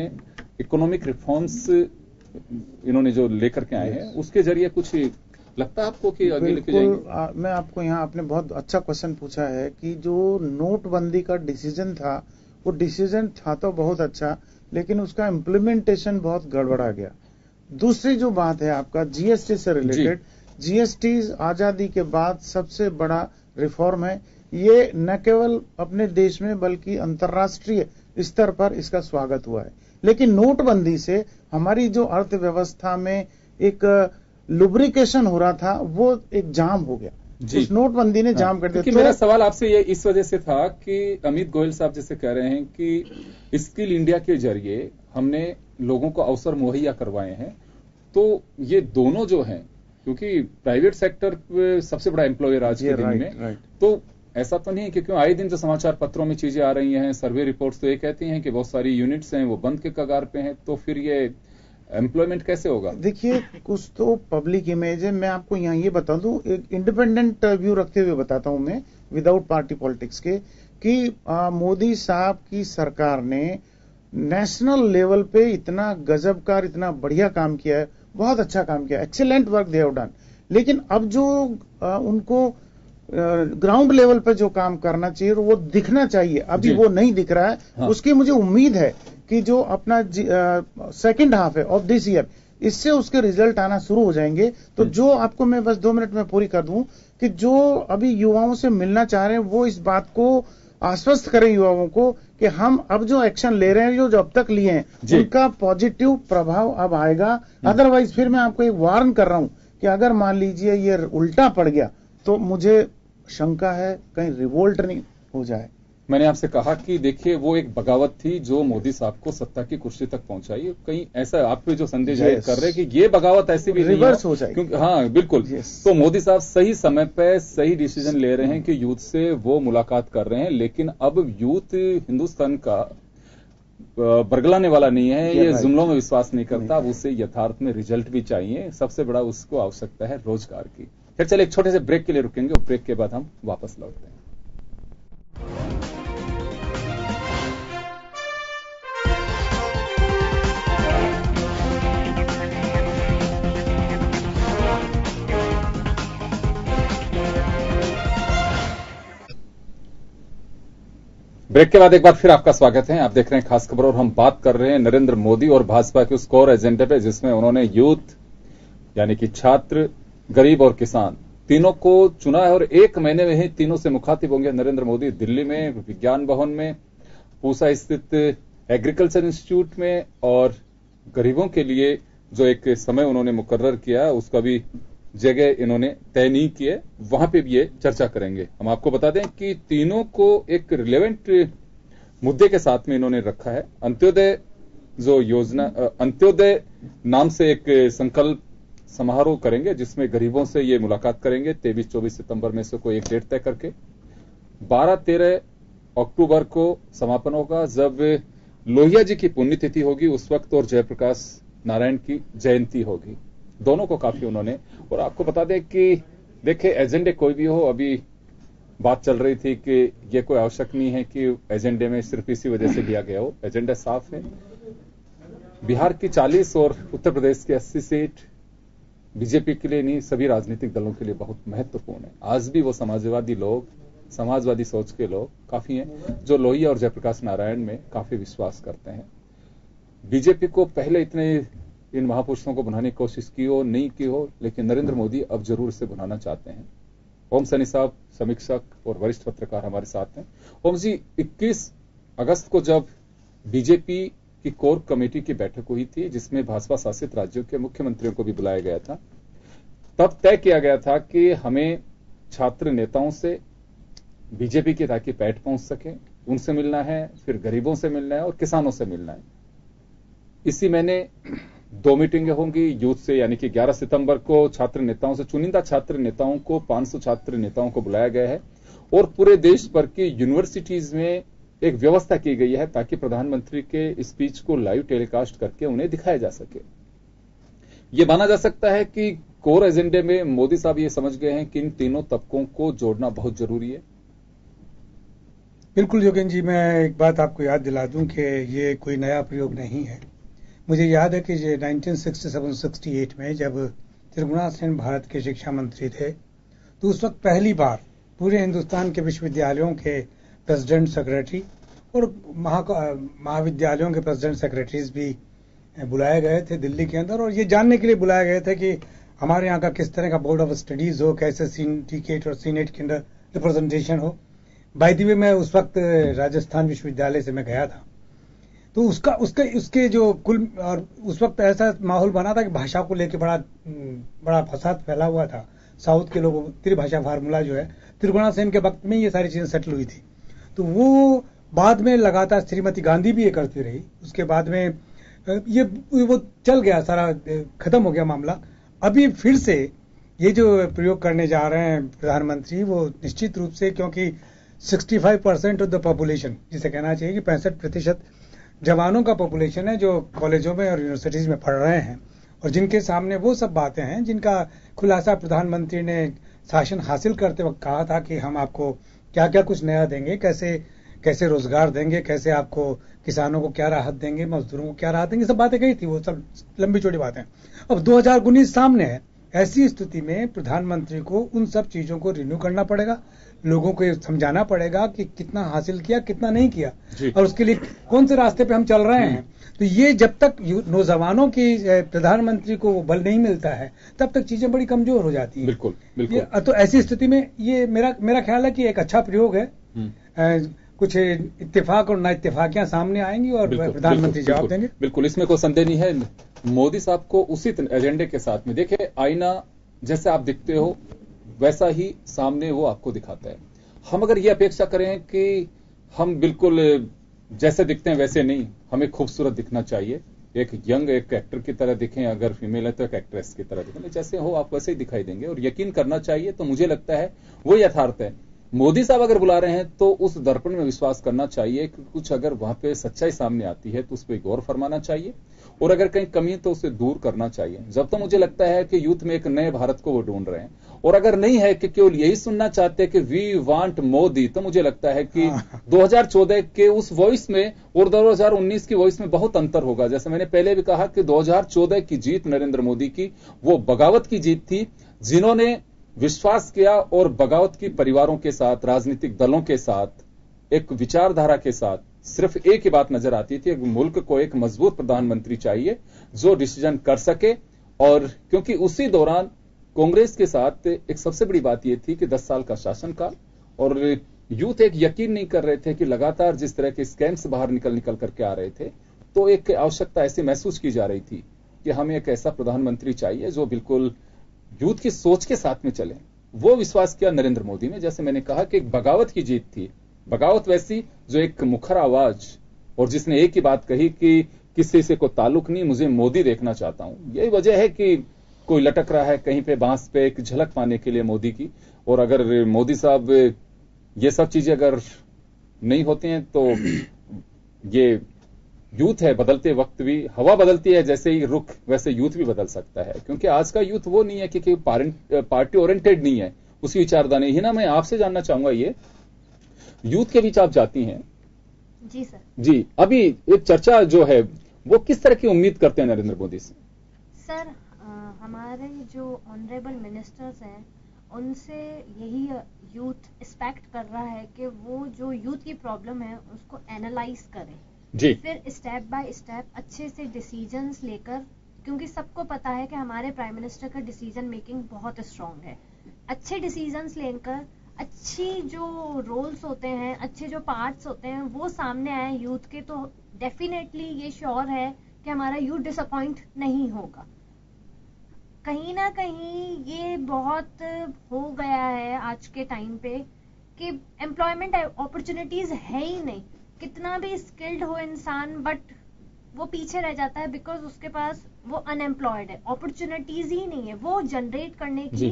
इकोनॉमिक रिफॉर्म्स इन्होंने जो लेकर के आए हैं, उसके जरिए कुछ लगता है आपको कि आगे लेके जाएंगे? मैं आपको यहाँ, आपने बहुत अच्छा क्वेश्चन पूछा है कि जो नोटबंदी का डिसीजन था, वो डिसीजन था तो बहुत अच्छा, लेकिन उसका इम्प्लीमेंटेशन बहुत गड़बड़ा गया। दूसरी जो बात है आपका जीएसटी से रिलेटेड, जीएसटी आजादी के बाद सबसे बड़ा रिफॉर्म है। ये न केवल अपने देश में बल्कि अंतर्राष्ट्रीय स्तर पर इसका स्वागत हुआ है। लेकिन नोटबंदी से हमारी जो अर्थव्यवस्था में एक लुब्रिकेशन हो रहा था, वो एक जाम हो गया। उस नोटबंदी ने जाम कर दिया। तो मेरा सवाल आपसे ये इस वजह से था कि अमित गोयल साहब जैसे कह रहे हैं कि स्किल इंडिया के जरिए हमने लोगों को अवसर मुहैया करवाए हैं, तो ये दोनों जो हैं, क्योंकि प्राइवेट सेक्टर सबसे बड़ा एम्प्लॉयर आज के दिन में, तो ऐसा तो नहीं है कि क्यों आए दिन जो समाचार पत्रों में चीजें आ रही हैं, सर्वे रिपोर्ट्स तो ये कहती हैं कि बहुत सारी यूनिट्स हैं वो बंद के कगार पे हैं, तो फिर ये एम्प्लॉयमेंट कैसे होगा? देखिए, कुछ तो पब्लिक इमेज है। मैं आपको यहाँ ये बता दूं, एक इंडिपेंडेंट व्यू रखते हुए बताता हूं मैं, विदाउट पार्टी पॉलिटिक्स के, कि मोदी साहब की सरकार ने नेशनल लेवल पे इतना गजबकार, इतना बढ़िया काम किया है, बहुत अच्छा काम किया, excellent work they have done. लेकिन अब जो उनको ग्राउंड लेवल पे जो काम करना चाहिए वो दिखना चाहिए, अभी वो नहीं दिख रहा है। हाँ। उसकी मुझे उम्मीद है कि जो अपना सेकंड हाफ है ऑफ दिस ईयर, इससे उसके रिजल्ट आना शुरू हो जाएंगे। तो जो आपको मैं बस 2 मिनट में पूरी कर दूं कि जो अभी युवाओं से मिलना चाह रहे हैं, वो इस बात को आश्वस्त करें युवाओं को कि हम अब जो एक्शन ले रहे हैं, जो अब तक लिए हैं, उनका पॉजिटिव प्रभाव अब आएगा। अदरवाइज फिर मैं आपको एक वार्न कर रहा हूं कि अगर मान लीजिए ये उल्टा पड़ गया तो मुझे शंका है कहीं रिवोल्ट नहीं हो जाए। मैंने आपसे कहा कि देखिए, वो एक बगावत थी जो मोदी साहब को सत्ता की कुर्सी तक पहुंचाई। कहीं ऐसा आप पे जो संदेश जाहिर कर रहे हैं कि ये बगावत ऐसी भी रिवर्स हो जाए, क्योंकि हाँ बिल्कुल। तो मोदी साहब सही समय पे सही डिसीजन ले रहे हैं कि यूथ से वो मुलाकात कर रहे हैं, लेकिन अब यूथ हिंदुस्तान का बरगलाने वाला नहीं है, ये जुमलों में विश्वास नहीं करता। अब उसे यथार्थ में रिजल्ट भी चाहिए, सबसे बड़ा उसको आवश्यकता है रोजगार की। फिर चले एक छोटे से ब्रेक के लिए रुकेंगे और ब्रेक के बाद हम वापस लौटते हैं। ब्रेक के बाद एक बार फिर आपका स्वागत है। आप देख रहे हैं खास खबर और हम बात कर रहे हैं नरेंद्र मोदी और भाजपा के उस कोर एजेंडे पे जिसमें उन्होंने यूथ यानी कि छात्र, गरीब और किसान तीनों को चुना है और एक महीने में ही तीनों से मुखातिब होंगे नरेंद्र मोदी। दिल्ली में विज्ञान भवन में, पूसा स्थित एग्रीकल्चर इंस्टीट्यूट में और गरीबों के लिए जो एक समय उन्होंने मुकर्रर किया उसका भी जगह इन्होंने तय नहीं किए, वहां पे भी ये चर्चा करेंगे। हम आपको बता दें कि तीनों को एक रिलेवेंट मुद्दे के साथ में इन्होंने रखा है। अंत्योदय जो योजना, अंत्योदय नाम से एक संकल्प समारोह करेंगे जिसमें गरीबों से ये मुलाकात करेंगे 23-24 सितंबर में से कोई एक डेट तय करके। 12-13 अक्टूबर को समापन होगा जब लोहिया जी की पुण्यतिथि होगी उस वक्त, और जयप्रकाश नारायण की जयंती होगी। दोनों को काफी उन्होंने, और आपको बता दें कि देखिए एजेंडे कोई भी हो, अभी बात चल रही थी कि ये कोई आवश्यक नहीं है कि एजेंडे में सिर्फ इसी वजह से लिया गया हो। एजेंडा साफ है। बिहार की 40 और उत्तर प्रदेश की 80 सीट बीजेपी के लिए नहीं, सभी राजनीतिक दलों के लिए बहुत महत्वपूर्ण है। आज भी वो समाजवादी लोग, समाजवादी सोच के लोग काफी हैं जो लोहिया और जयप्रकाश नारायण में काफी विश्वास करते हैं। बीजेपी को पहले इतने इन महापुरुषों को बनाने की कोशिश की हो नहीं की हो, लेकिन नरेंद्र मोदी अब जरूर इसे बनाना चाहते हैं। ओम सैनी साहब समीक्षक और वरिष्ठ पत्रकार हमारे साथ हैं। ओम जी, 21 अगस्त को जब बीजेपी की कोर कमेटी की बैठक हुई थी जिसमें भाजपा शासित राज्यों के मुख्यमंत्रियों को भी बुलाया गया था, तब तय किया गया था कि हमें छात्र नेताओं से बीजेपी की ताकि पैठ पहुंच सके उनसे मिलना है, फिर गरीबों से मिलना है और किसानों से मिलना है। इसी महीने 2 मीटिंगें होंगी यूथ से, यानी कि 11 सितंबर को छात्र नेताओं से, चुनिंदा छात्र नेताओं को 500 छात्र नेताओं को बुलाया गया है और पूरे देश भर की यूनिवर्सिटीज में एक व्यवस्था की गई है ताकि प्रधानमंत्री के स्पीच को लाइव टेलीकास्ट करके उन्हें दिखाया जा सके। यह माना जा सकता है कि कोर एजेंडे में मोदी साहब ये समझ गए हैं कि इन तीनों तबकों को जोड़ना बहुत जरूरी है। बिल्कुल योगेंद्र जी, मैं एक बात आपको याद दिला दूं कि ये कोई नया प्रयोग नहीं है। मुझे याद है कि 1967-68 में जब त्रिगुणाथ सेन भारत के शिक्षा मंत्री थे तो उस वक्त पहली बार पूरे हिंदुस्तान के विश्वविद्यालयों के प्रेसिडेंट, सेक्रेटरी और महाविद्यालयों के प्रेसिडेंट, सेक्रेटरीज भी बुलाए गए थे दिल्ली के अंदर, और ये जानने के लिए बुलाए गए थे कि हमारे यहाँ का किस तरह का बोर्ड ऑफ स्टडीज हो, कैसे सिंडिकेट और सीनेट के अंदर रिप्रेजेंटेशन हो। बाय द वे मैं उस वक्त राजस्थान विश्वविद्यालय से मैं गया था, तो उसके जो कुल, और उस वक्त ऐसा माहौल बना था कि भाषा को लेकर बड़ा फसाद फैला हुआ था। साउथ के लोगों, त्रिभाषा फार्मूला जो है त्रिगुणाथ सेन के वक्त में ये सारी चीजें सेटल हुई थी। तो वो बाद में लगातार श्रीमती गांधी भी ये करती रही, उसके बाद में ये वो चल गया, सारा खत्म हो गया मामला। अभी फिर से ये जो प्रयोग करने जा रहे हैं प्रधानमंत्री, वो निश्चित रूप से, क्योंकि 65% ऑफ द पॉपुलेशन, जिसे कहना चाहिए कि 65% जवानों का पॉपुलेशन है जो कॉलेजों में और यूनिवर्सिटीज में पढ़ रहे हैं और जिनके सामने वो सब बातें हैं जिनका खुलासा प्रधानमंत्री ने शासन हासिल करते वक्त कहा था कि हम आपको क्या क्या कुछ नया देंगे, कैसे रोजगार देंगे, कैसे आपको किसानों को क्या राहत देंगे, मजदूरों को क्या राहत देंगे, सब बातें कही थी, वो सब लंबी चौड़ी बातें। अब 2019 सामने है। ऐसी स्थिति में प्रधानमंत्री को उन सब चीजों को रिन्यू करना पड़ेगा, लोगों को समझाना पड़ेगा कि कितना हासिल किया, कितना नहीं किया और उसके लिए कौन से रास्ते पे हम चल रहे हैं। तो ये जब तक नौजवानों की प्रधानमंत्री को वो बल नहीं मिलता है तब तक चीजें बड़ी कमजोर हो जाती हैं। बिल्कुल, बिल्कुल। तो ऐसी स्थिति में ये मेरा ख्याल है कि एक अच्छा प्रयोग है। कुछ इत्तेफाक और ना इत्तेफाकियां सामने आएंगी और प्रधानमंत्री जवाब देंगे। बिल्कुल, इसमें कोई संदेह नहीं है। मोदी साहब को उसी एजेंडे के साथ में, देखिए आईना जैसे आप दिखते हो वैसा ही सामने वो आपको दिखाता है। हम अगर ये अपेक्षा करें कि हम बिल्कुल जैसे दिखते हैं वैसे नहीं, हमें खूबसूरत दिखना चाहिए, एक यंग एक एक्टर की तरह दिखें, अगर फीमेल है तो एक एक्ट्रेस की तरह दिखें, जैसे हो आप वैसे ही दिखाई देंगे और यकीन करना चाहिए। तो मुझे लगता है वो यथार्थ है। मोदी साहब अगर बुला रहे हैं तो उस दर्पण में विश्वास करना चाहिए कि कुछ अगर वहां पे सच्चाई सामने आती है तो उस पर गौर फरमाना चाहिए और अगर कहीं कमी है तो उसे दूर करना चाहिए। जब तो मुझे लगता है कि यूथ में एक नए भारत को वो ढूंढ रहे हैं, और अगर नहीं है कि केवल यही सुनना चाहते हैं कि वी वांट मोदी, तो मुझे लगता है कि 2014 के उस वॉइस में और 2019 की वॉइस में बहुत अंतर होगा। जैसे मैंने पहले भी कहा कि 2014 की जीत नरेंद्र मोदी की वो बगावत की जीत थी, जिन्होंने विश्वास किया और बगावत की परिवारों के साथ, राजनीतिक दलों के साथ एक विचारधारा के साथ सिर्फ एक ही बात नजर आती थी, मुल्क को एक मजबूत प्रधानमंत्री चाहिए जो डिसीजन कर सके। और क्योंकि उसी दौरान कांग्रेस के साथ एक सबसे बड़ी बात यह थी कि 10 साल का शासनकाल, और यूथ एक यकीन नहीं कर रहे थे कि लगातार जिस तरह के स्कैम्स बाहर निकल करके आ रहे थे, तो एक आवश्यकता ऐसी महसूस की जा रही थी कि हमें एक ऐसा प्रधानमंत्री चाहिए जो बिल्कुल यूथ की सोच के साथ में चले। वो विश्वास किया नरेंद्र मोदी ने। जैसे मैंने कहा कि एक बगावत की जीत थी, बगावत वैसी जो एक मुखर आवाज, और जिसने एक ही बात कही कि किसी से कोई ताल्लुक नहीं, मुझे मोदी देखना चाहता हूं। यही वजह है कि कोई लटक रहा है कहीं पे बांस पे एक झलक पाने के लिए मोदी की। और अगर मोदी साहब ये सब चीजें अगर नहीं होती हैं तो ये यूथ है, बदलते वक्त भी हवा बदलती है, जैसे ही रुख वैसे यूथ भी बदल सकता है। क्योंकि आज का यूथ वो नहीं है कि पार्टी ओरिएंटेड नहीं है, उसी विचारधारा ही ना। मैं आपसे जानना चाहूंगा, ये यूथ के बीच आप जाती हैं जी सर। जी, अभी एक चर्चा जो है वो किस तरह की उम्मीद करते हैं नरेंद्र मोदी से? सर हमारे जो ऑनरेबल मिनिस्टर्स हैं उनसे यही यूथ एक्सपेक्ट कर रहा है कि वो जो यूथ की प्रॉब्लम है उसको एनालाइज करें जी, फिर स्टेप बाय स्टेप अच्छे से डिसीजंस लेकर, क्योंकि सबको पता है कि हमारे प्राइम मिनिस्टर का डिसीजन मेकिंग बहुत स्ट्रांग है। अच्छे डिसीजंस लेकर अच्छी जो रोल्स होते हैं, अच्छे जो पार्ट्स होते हैं वो सामने आए यूथ के, तो डेफिनेटली ये श्योर है कि हमारा यूथ डिसअपॉइंट नहीं होगा। कहीं ना कहीं ये बहुत हो गया है आज के टाइम पे कि एम्प्लॉयमेंट अपॉर्चुनिटीज है ही नहीं। कितना भी स्किल्ड हो इंसान बट वो पीछे रह जाता है बिकॉज उसके पास वो अनएम्प्लॉयड है, अपॉर्चुनिटीज ही नहीं है, वो जनरेट करने की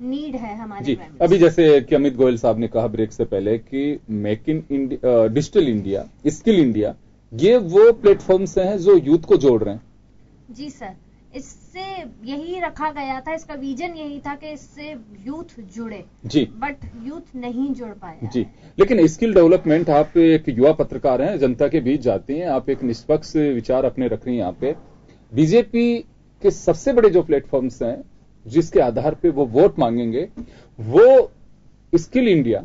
नीड है हमारे जी। अभी जैसे कि अमित गोयल साहब ने कहा ब्रेक से पहले कि make in India, digital India, skill India, ये वो प्लेटफॉर्म्स हैं जो यूथ को जोड़ रहे हैं। जी सर, इससे यही रखा गया था, इसका विजन यही था कि इससे यूथ जुड़े जी, बट यूथ नहीं जुड़ पाया जी। लेकिन स्किल डेवलपमेंट, आप एक युवा पत्रकार हैं, जनता के बीच जाती हैं, आप एक निष्पक्ष विचार अपने रख रही हैं। यहाँ पे बीजेपी के सबसे बड़े जो प्लेटफॉर्म्स हैं जिसके आधार पे वो वोट मांगेंगे, वो स्किल इंडिया,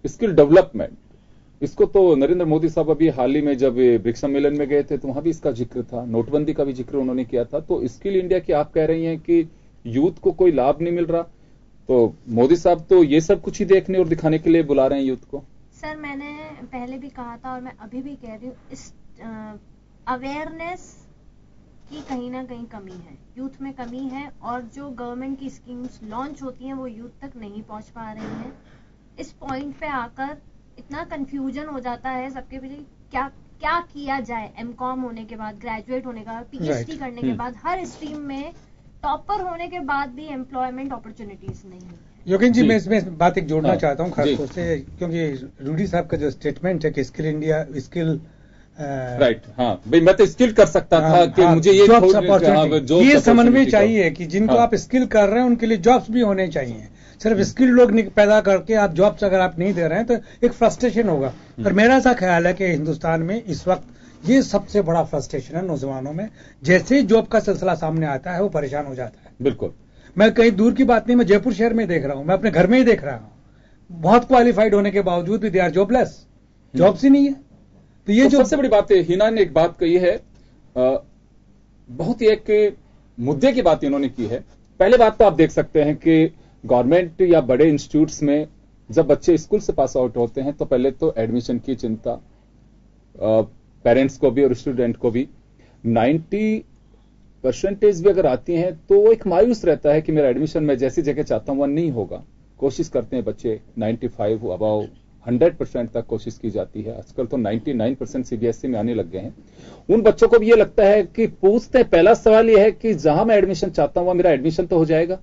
स्किल डेवलपमेंट, इसको तो नरेंद्र मोदी साहब अभी हाल ही में जब ब्रिक्स सम्मेलन में गए थे तो वहां भी इसका जिक्र था, नोटबंदी का भी जिक्र उन्होंने किया था। तो स्किल इंडिया की आप कह रही हैं कि यूथ को कोई लाभ नहीं मिल रहा, तो मोदी साहब तो ये सब कुछ ही देखने और दिखाने के लिए बुला रहे हैं यूथ को। सर मैंने पहले भी कहा था और मैं अभी भी कह रही हूँ, इस अवेयरनेस की कहीं ना कहीं कमी है, यूथ में कमी है, और जो गवर्नमेंट की स्कीम्स लॉन्च होती हैं वो यूथ तक नहीं पहुंच पा रही हैं। इस पॉइंट पे आकर इतना कंफ्यूजन हो जाता है सबके बीच, क्या क्या किया जाए। एमकॉम होने के बाद, ग्रेजुएट होने के बाद, पीएचडी करने के बाद, हर स्ट्रीम में टॉपर होने के बाद भी एम्प्लॉयमेंट अपॉर्चुनिटीज नहीं है। योगेन जी, मैं इसमें बात एक जोड़ना चाहता हूँ खासतौर से, क्योंकि रूडी साहब का जो स्टेटमेंट है कि स्किल इंडिया, स्किल राइट, हाँ भाई, मैं तो स्किल कर सकता था कि मुझे ये जॉब्स अपॉर्चुनिटी, ये समन्वय चाहिए कि जिनको आप स्किल कर रहे हैं उनके लिए जॉब्स भी होने चाहिए। सिर्फ स्किल लोग पैदा करके आप जॉब्स अगर आप नहीं दे रहे हैं तो एक फ्रस्ट्रेशन होगा। और मेरा ऐसा ख्याल है कि हिंदुस्तान में इस वक्त ये सबसे बड़ा फ्रस्ट्रेशन है नौजवानों में। जैसे ही जॉब का सिलसिला सामने आता है वो परेशान हो जाता है। बिल्कुल, मैं कहीं दूर की बात नहीं, मैं जयपुर शहर में देख रहा हूं, मैं अपने घर में ही देख रहा हूं, बहुत क्वालिफाइड होने के बावजूद भी दे आर जॉबलेस, जॉब्स ही नहीं है। तो ये जो सबसे बड़ी बात है, हिना ने एक बात कही है, बहुत ही एक मुद्दे की बात इन्होंने की है। पहले बात तो आप देख सकते हैं कि गवर्नमेंट या बड़े इंस्टीट्यूट्स में जब बच्चे स्कूल से पास आउट होते हैं तो पहले तो एडमिशन की चिंता पेरेंट्स को भी और स्टूडेंट को भी। 90% भी अगर आती हैं तो वो एक मायूस रहता है कि मेरा एडमिशन मैं जैसी जगह चाहता हूं वह नहीं होगा। कोशिश करते हैं बच्चे 95 अबाउ 100% तक कोशिश की जाती है। आजकल तो 99% सीबीएसई में आने लग गए हैं। उन बच्चों को भी ये लगता है कि पूछते हैं, पहला सवाल ये है कि जहां मैं एडमिशन चाहता हूं मेरा एडमिशन तो हो जाएगा।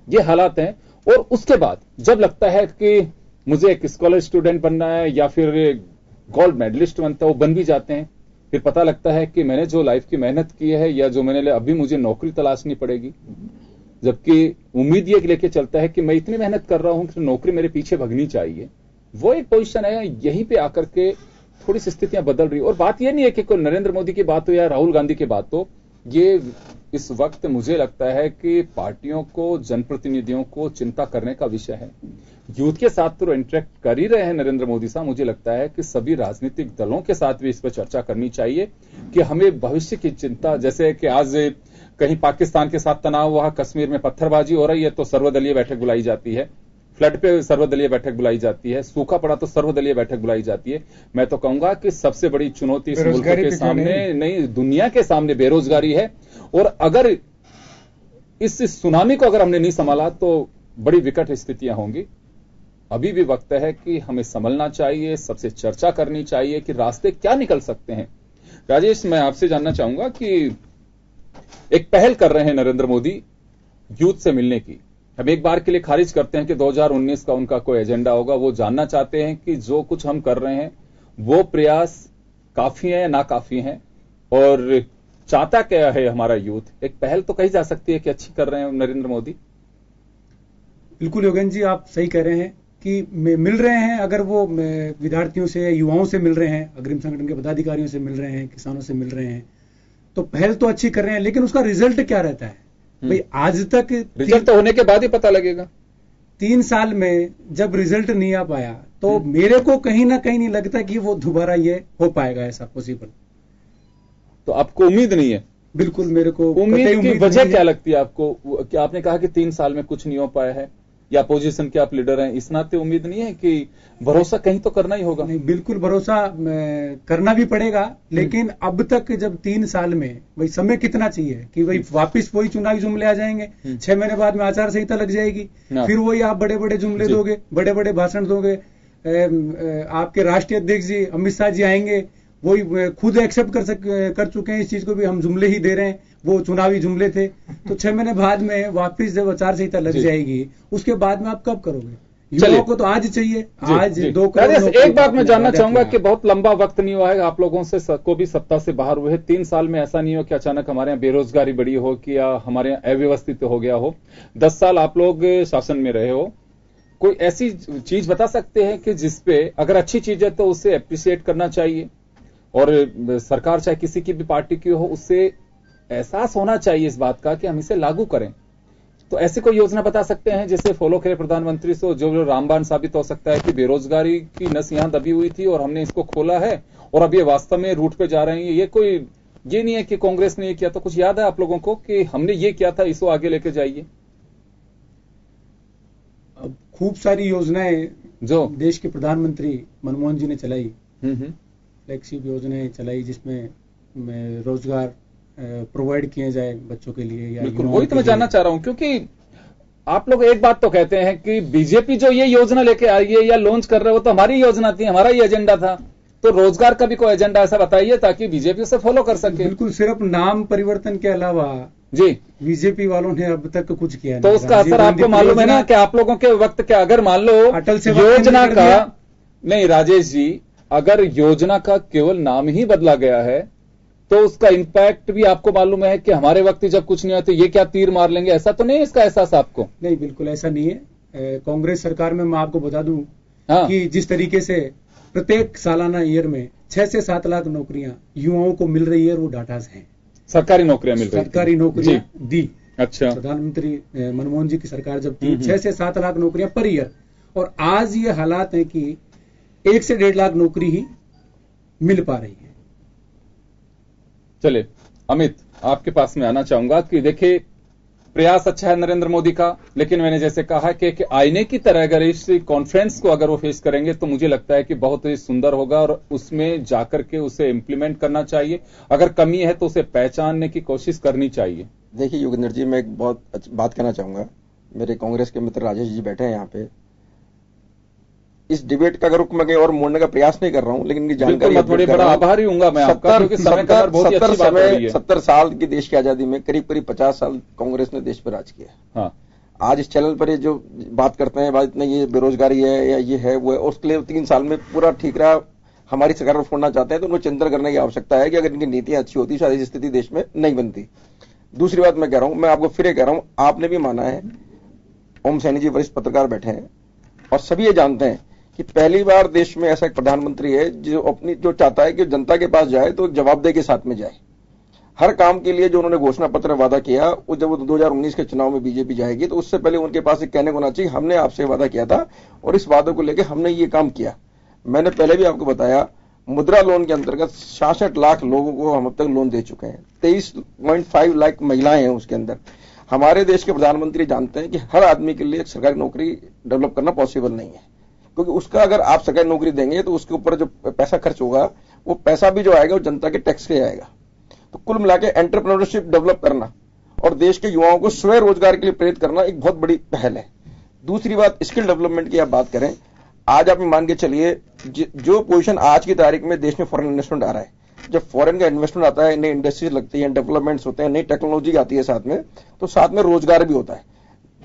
ये हालात हैं। और उसके बाद जब लगता है कि मुझे एक स्कॉलर स्टूडेंट बनना है या फिर गोल्ड मेडलिस्ट बनता है, वो बन भी जाते हैं। फिर पता लगता है कि मैंने जो लाइफ की मेहनत की है या जो मैंने अभी मुझे नौकरी तलाशनी पड़ेगी, जबकि उम्मीद ये लेके चलता है कि मैं इतनी मेहनत कर रहा हूं कि नौकरी मेरे पीछे भगनी चाहिए। वो एक पोजीशन है, यहीं पे आकर के थोड़ी सी स्थितियां बदल रही। और बात यह नहीं है कि कोई नरेंद्र मोदी की बात हो या राहुल गांधी की बात हो, ये इस वक्त मुझे लगता है कि पार्टियों को, जनप्रतिनिधियों को चिंता करने का विषय है। यूथ के साथ तो इंटरेक्ट कर ही रहे हैं नरेंद्र मोदी साहब, मुझे लगता है कि सभी राजनीतिक दलों के साथ भी इस पर चर्चा करनी चाहिए कि हमें भविष्य की चिंता, जैसे कि आज कहीं पाकिस्तान के साथ तनाव हुआ, कश्मीर में पत्थरबाजी हो रही है तो सर्वदलीय बैठक बुलाई जाती है, फ्लड पे सर्वदलीय बैठक बुलाई जाती है, सूखा पड़ा तो सर्वदलीय बैठक बुलाई जाती है। मैं तो कहूंगा कि सबसे बड़ी चुनौती इस मुल्क के सामने, नहीं दुनिया के सामने बेरोजगारी है। और अगर इस सुनामी को अगर हमने नहीं संभाला तो बड़ी विकट स्थितियां होंगी। अभी भी वक्त है कि हमें संभलना चाहिए, सबसे चर्चा करनी चाहिए कि रास्ते क्या निकल सकते हैं। राजेश, मैं आपसे जानना चाहूंगा कि एक पहल कर रहे हैं नरेंद्र मोदी यूथ से मिलने की। हम एक बार के लिए खारिज करते हैं कि 2019 का उनका कोई एजेंडा होगा। वो जानना चाहते हैं कि जो कुछ हम कर रहे हैं वो प्रयास काफी है या नाकाफी है, और चाहता क्या है हमारा यूथ। एक पहल तो कही जा सकती है कि अच्छी कर रहे हैं नरेंद्र मोदी। बिल्कुल योगेंद्र जी, आप सही कह रहे हैं कि मिल रहे हैं। अगर वो विद्यार्थियों से, युवाओं से मिल रहे हैं, अग्रिम संगठन के पदाधिकारियों से मिल रहे हैं, किसानों से मिल रहे हैं, तो पहल तो अच्छी कर रहे हैं, लेकिन उसका रिजल्ट क्या रहता है भाई? आज तक रिजल्ट तो होने के बाद ही पता लगेगा। 3 साल में जब रिजल्ट नहीं आ पाया तो मेरे को कहीं ना कहीं नहीं लगता कि वो दोबारा ये हो पाएगा, ऐसा पॉसिबल। तो आपको उम्मीद नहीं है? बिल्कुल, मेरे को उम्मीद की वजह क्या लगती है आपको? क्या आपने कहा कि 3 साल में कुछ नहीं हो पाया है, या अपोजिशन के आप लीडर हैं, इस नाते उम्मीद नहीं है कि भरोसा कहीं तो करना ही होगा? नहीं, बिल्कुल भरोसा करना भी पड़ेगा, लेकिन अब तक जब 3 साल में भाई समय कितना चाहिए कि भाई वापस वही चुनावी जुमले आ जाएंगे, 6 महीने बाद में आचार संहिता लग जाएगी, फिर वही आप बड़े बड़े जुमले दोगे, बड़े बड़े भाषण दोगे। आपके राष्ट्रीय अध्यक्ष जी अमित शाह जी आएंगे, वही खुद एक्सेप्ट कर चुके हैं इस चीज को भी, हम जुमले ही दे रहे हैं, वो चुनावी जुमले थे। तो 6 महीने बाद में वापस जब आचार संहिता लग जाएगी, उसके बाद में आप कब करोगे? युवाओं को तो आज चाहिए, आज 2 करोड़। एक बात मैं जानना चाहूंगा कि बहुत लंबा वक्त नहीं हुआ है आप लोगों से को भी सत्ता से बाहर हुए। 3 साल में ऐसा नहीं हो कि अचानक हमारे यहाँ बेरोजगारी बढ़ी हो कि या हमारे यहाँ अव्यवस्थित हो गया हो। 10 साल आप लोग शासन में रहे हो, कोई ऐसी चीज बता सकते हैं कि जिसपे अगर अच्छी चीज है तो उसे अप्रिशिएट करना चाहिए, और सरकार चाहे किसी की भी पार्टी की हो, उससे एहसास होना चाहिए इस बात का कि हम इसे लागू करें। तो ऐसी कोई योजना बता सकते हैं जिसे फॉलो करे प्रधानमंत्री से, जो रामबाण साबित हो सकता है कि बेरोजगारी की नस यहां दबी हुई थी और हमने इसको खोला है और अब ये वास्तव में रूट पे जा रहे हैं। ये नहीं है कि कांग्रेस ने ये किया। तो कुछ याद है आप लोगों को कि हमने ये किया था, इसको आगे लेके जाइए? अब खूब सारी योजनाएं जो देश के प्रधानमंत्री मनमोहन जी ने चलाई, फ्लैगशिप योजनाएं चलाई, जिसमें रोजगार प्रोवाइड किए जाए बच्चों के लिए। या बिल्कुल, वही तो मैं जानना चाह रहा हूं, क्योंकि आप लोग एक बात तो कहते हैं कि बीजेपी जो ये योजना लेके आई है या लॉन्च कर रहे हो तो हमारी योजना थी, हमारा ही एजेंडा था। तो रोजगार का भी कोई एजेंडा ऐसा बताइए ताकि बीजेपी उसे फॉलो कर सके। बिल्कुल, सिर्फ नाम परिवर्तन के अलावा जी बीजेपी वालों ने अब तक कुछ किया तो नहीं। उसका असर आपको मालूम है ना कि आप लोगों के वक्त के अगर मान लो अटल से योजना का, नहीं राजेश जी, अगर योजना का केवल नाम ही बदला गया है तो उसका इंपैक्ट भी आपको मालूम है कि हमारे वक्त जब कुछ नहीं हुआ तो ये क्या तीर मार लेंगे, ऐसा तो नहीं है इसका एहसास आपको? नहीं, बिल्कुल ऐसा नहीं है। कांग्रेस सरकार में मैं आपको बता दूं कि जिस तरीके से प्रत्येक सालाना ईयर में 6 से 7 लाख नौकरियां युवाओं को मिल रही है, वो डाटाज हैं। सरकारी नौकरियां मिल रही, सरकारी नौकरियां दी। अच्छा, प्रधानमंत्री मनमोहन जी की सरकार जब थी 6 से 7 लाख नौकरियां पर ईयर, और आज ये हालात है कि 1 से 1.5 लाख नौकरी ही मिल पा रही है। चले अमित, आपके पास में आना चाहूंगा कि देखिए प्रयास अच्छा है नरेंद्र मोदी का, लेकिन मैंने जैसे कहा कि आईने की तरह अगर इस कॉन्फ्रेंस को अगर वो फेस करेंगे तो मुझे लगता है कि बहुत ही सुंदर होगा और उसमें जाकर के उसे इंप्लीमेंट करना चाहिए। अगर कमी है तो उसे पहचानने की कोशिश करनी चाहिए। देखिए योगेंद्र जी, मैं एक बहुत अच्छी बात कहना चाहूंगा। मेरे कांग्रेस के मित्र राजेश जी बैठे हैं यहाँ पे। इस डिबेट का अगर मैं कहीं और मोड़ने का प्रयास नहीं कर रहा हूं, लेकिन इनकी जानकारी मैं थोड़ी बड़ा आभारी हूंगा मैं आपका, क्योंकि समय का बहुत ही अच्छी बात हो रही है। 70 साल की देश की आजादी में करीब 50 साल कांग्रेस ने देश पर राज किया। हाँ। आज इस चैनल पर ये जो बात करते हैं, बात ये बेरोजगारी है या ये है वो है, उसके लिए 3 साल में पूरा ठीक रहा, हमारी सरकार को फोड़ना चाहते हैं, तो उनको चिंतन करने की आवश्यकता है कि अगर इनकी नीतियां अच्छी होती शायद इस स्थिति देश में नहीं बनती। दूसरी बात मैं कह रहा हूं, मैं आपको फिर कह रहा हूं, आपने भी माना है, ओम सैनी जी वरिष्ठ पत्रकार बैठे हैं और सभी ये जानते हैं कि पहली बार देश में ऐसा एक प्रधानमंत्री है जो चाहता है कि जनता के पास जाए तो जवाबदेही के साथ में जाए। हर काम के लिए जो उन्होंने घोषणा पत्र में वादा किया, वो जब 2019 के चुनाव में बीजेपी जाएगी तो उससे पहले उनके पास एक कहने को होना चाहिए, हमने आपसे वादा किया था और इस वादे को लेकर हमने ये काम किया। मैंने पहले भी आपको बताया, मुद्रा लोन के अंतर्गत 66 लाख लोगों को हम अब तक लोन दे चुके हैं, 23.5 लाख महिलाएं हैं उसके अंदर। हमारे देश के प्रधानमंत्री जानते हैं कि हर आदमी के लिए सरकारी नौकरी डेवलप करना पॉसिबल नहीं है, क्योंकि उसका अगर आप सरकारी नौकरी देंगे तो उसके ऊपर जो पैसा खर्च होगा वो पैसा भी जो आएगा वो जनता के टैक्स से आएगा। तो कुल मिला के एंटरप्रेन्योरशिप डेवलप करना और देश के युवाओं को स्वयं रोजगार के लिए प्रेरित करना एक बहुत बड़ी पहल है। दूसरी बात, स्किल डेवलपमेंट की आप बात करें, आज आप मान के चलिए जो पोजीशन आज की तारीख में देश में फॉरेन इन्वेस्टमेंट आ रहा है, जब फॉरेन का इन्वेस्टमेंट आता है, नई इंडस्ट्रीज लगती है, डेवलपमेंट्स होते हैं, नई टेक्नोलॉजी आती है साथ में, तो साथ में रोजगार भी होता है।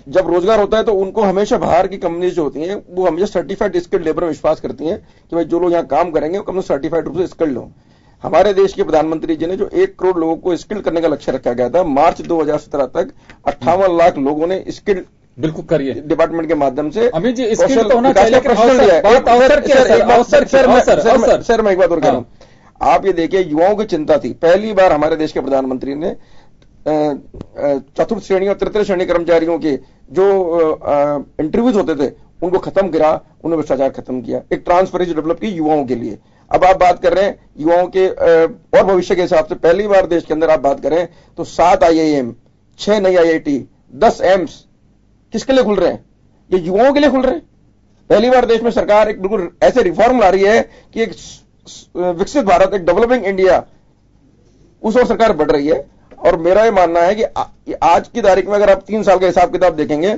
जब रोजगार होता है तो उनको हमेशा बाहर की कंपनीज जो होती हैं वो हमेशा सर्टिफाइड स्किल्ड लेबर में विश्वास करती हैं कि भाई जो लोग यहाँ काम करेंगे वो कम से सर्टिफाइड रूप से स्किल्ड हो। हमारे देश के प्रधानमंत्री जी ने जो 1 करोड़ लोगों को स्किल्ड करने का लक्ष्य रखा गया था, मार्च 2017 तक 58 लाख लोगों ने स्किल्ड बिल्कुल करिए डिपार्टमेंट के माध्यम से। अमित जी, स्किल तो होना चाहिए, सर मैं एक बात और कह रहा हूं, आप ये देखिए, युवाओं की चिंता थी। पहली बार हमारे देश के प्रधानमंत्री ने चतुर्थ श्रेणी और तृतीय श्रेणी कर्मचारियों के जो इंटरव्यूज होते थे उनको खत्म करा, उन्होंने भ्रष्टाचार खत्म किया, एक ट्रांसपेरेंसी डेवलप की युवाओं के लिए। अब आप बात कर रहे हैं युवाओं के और भविष्य के हिसाब से, पहली बार देश के अंदर आप बात करें तो 7 IIM, 6 नई IIT, 10 एम्स किसके लिए खुल रहे हैं? ये युवाओं के लिए खुल रहे हैं। पहली बार देश में सरकार एक बिल्कुल ऐसे रिफॉर्म ला रही है कि एक विकसित भारत, एक डेवलपिंग इंडिया, उस ओर सरकार बढ़ रही है। और मेरा ये मानना है कि आज की तारीख में अगर आप 3 साल का हिसाब किताब देखेंगे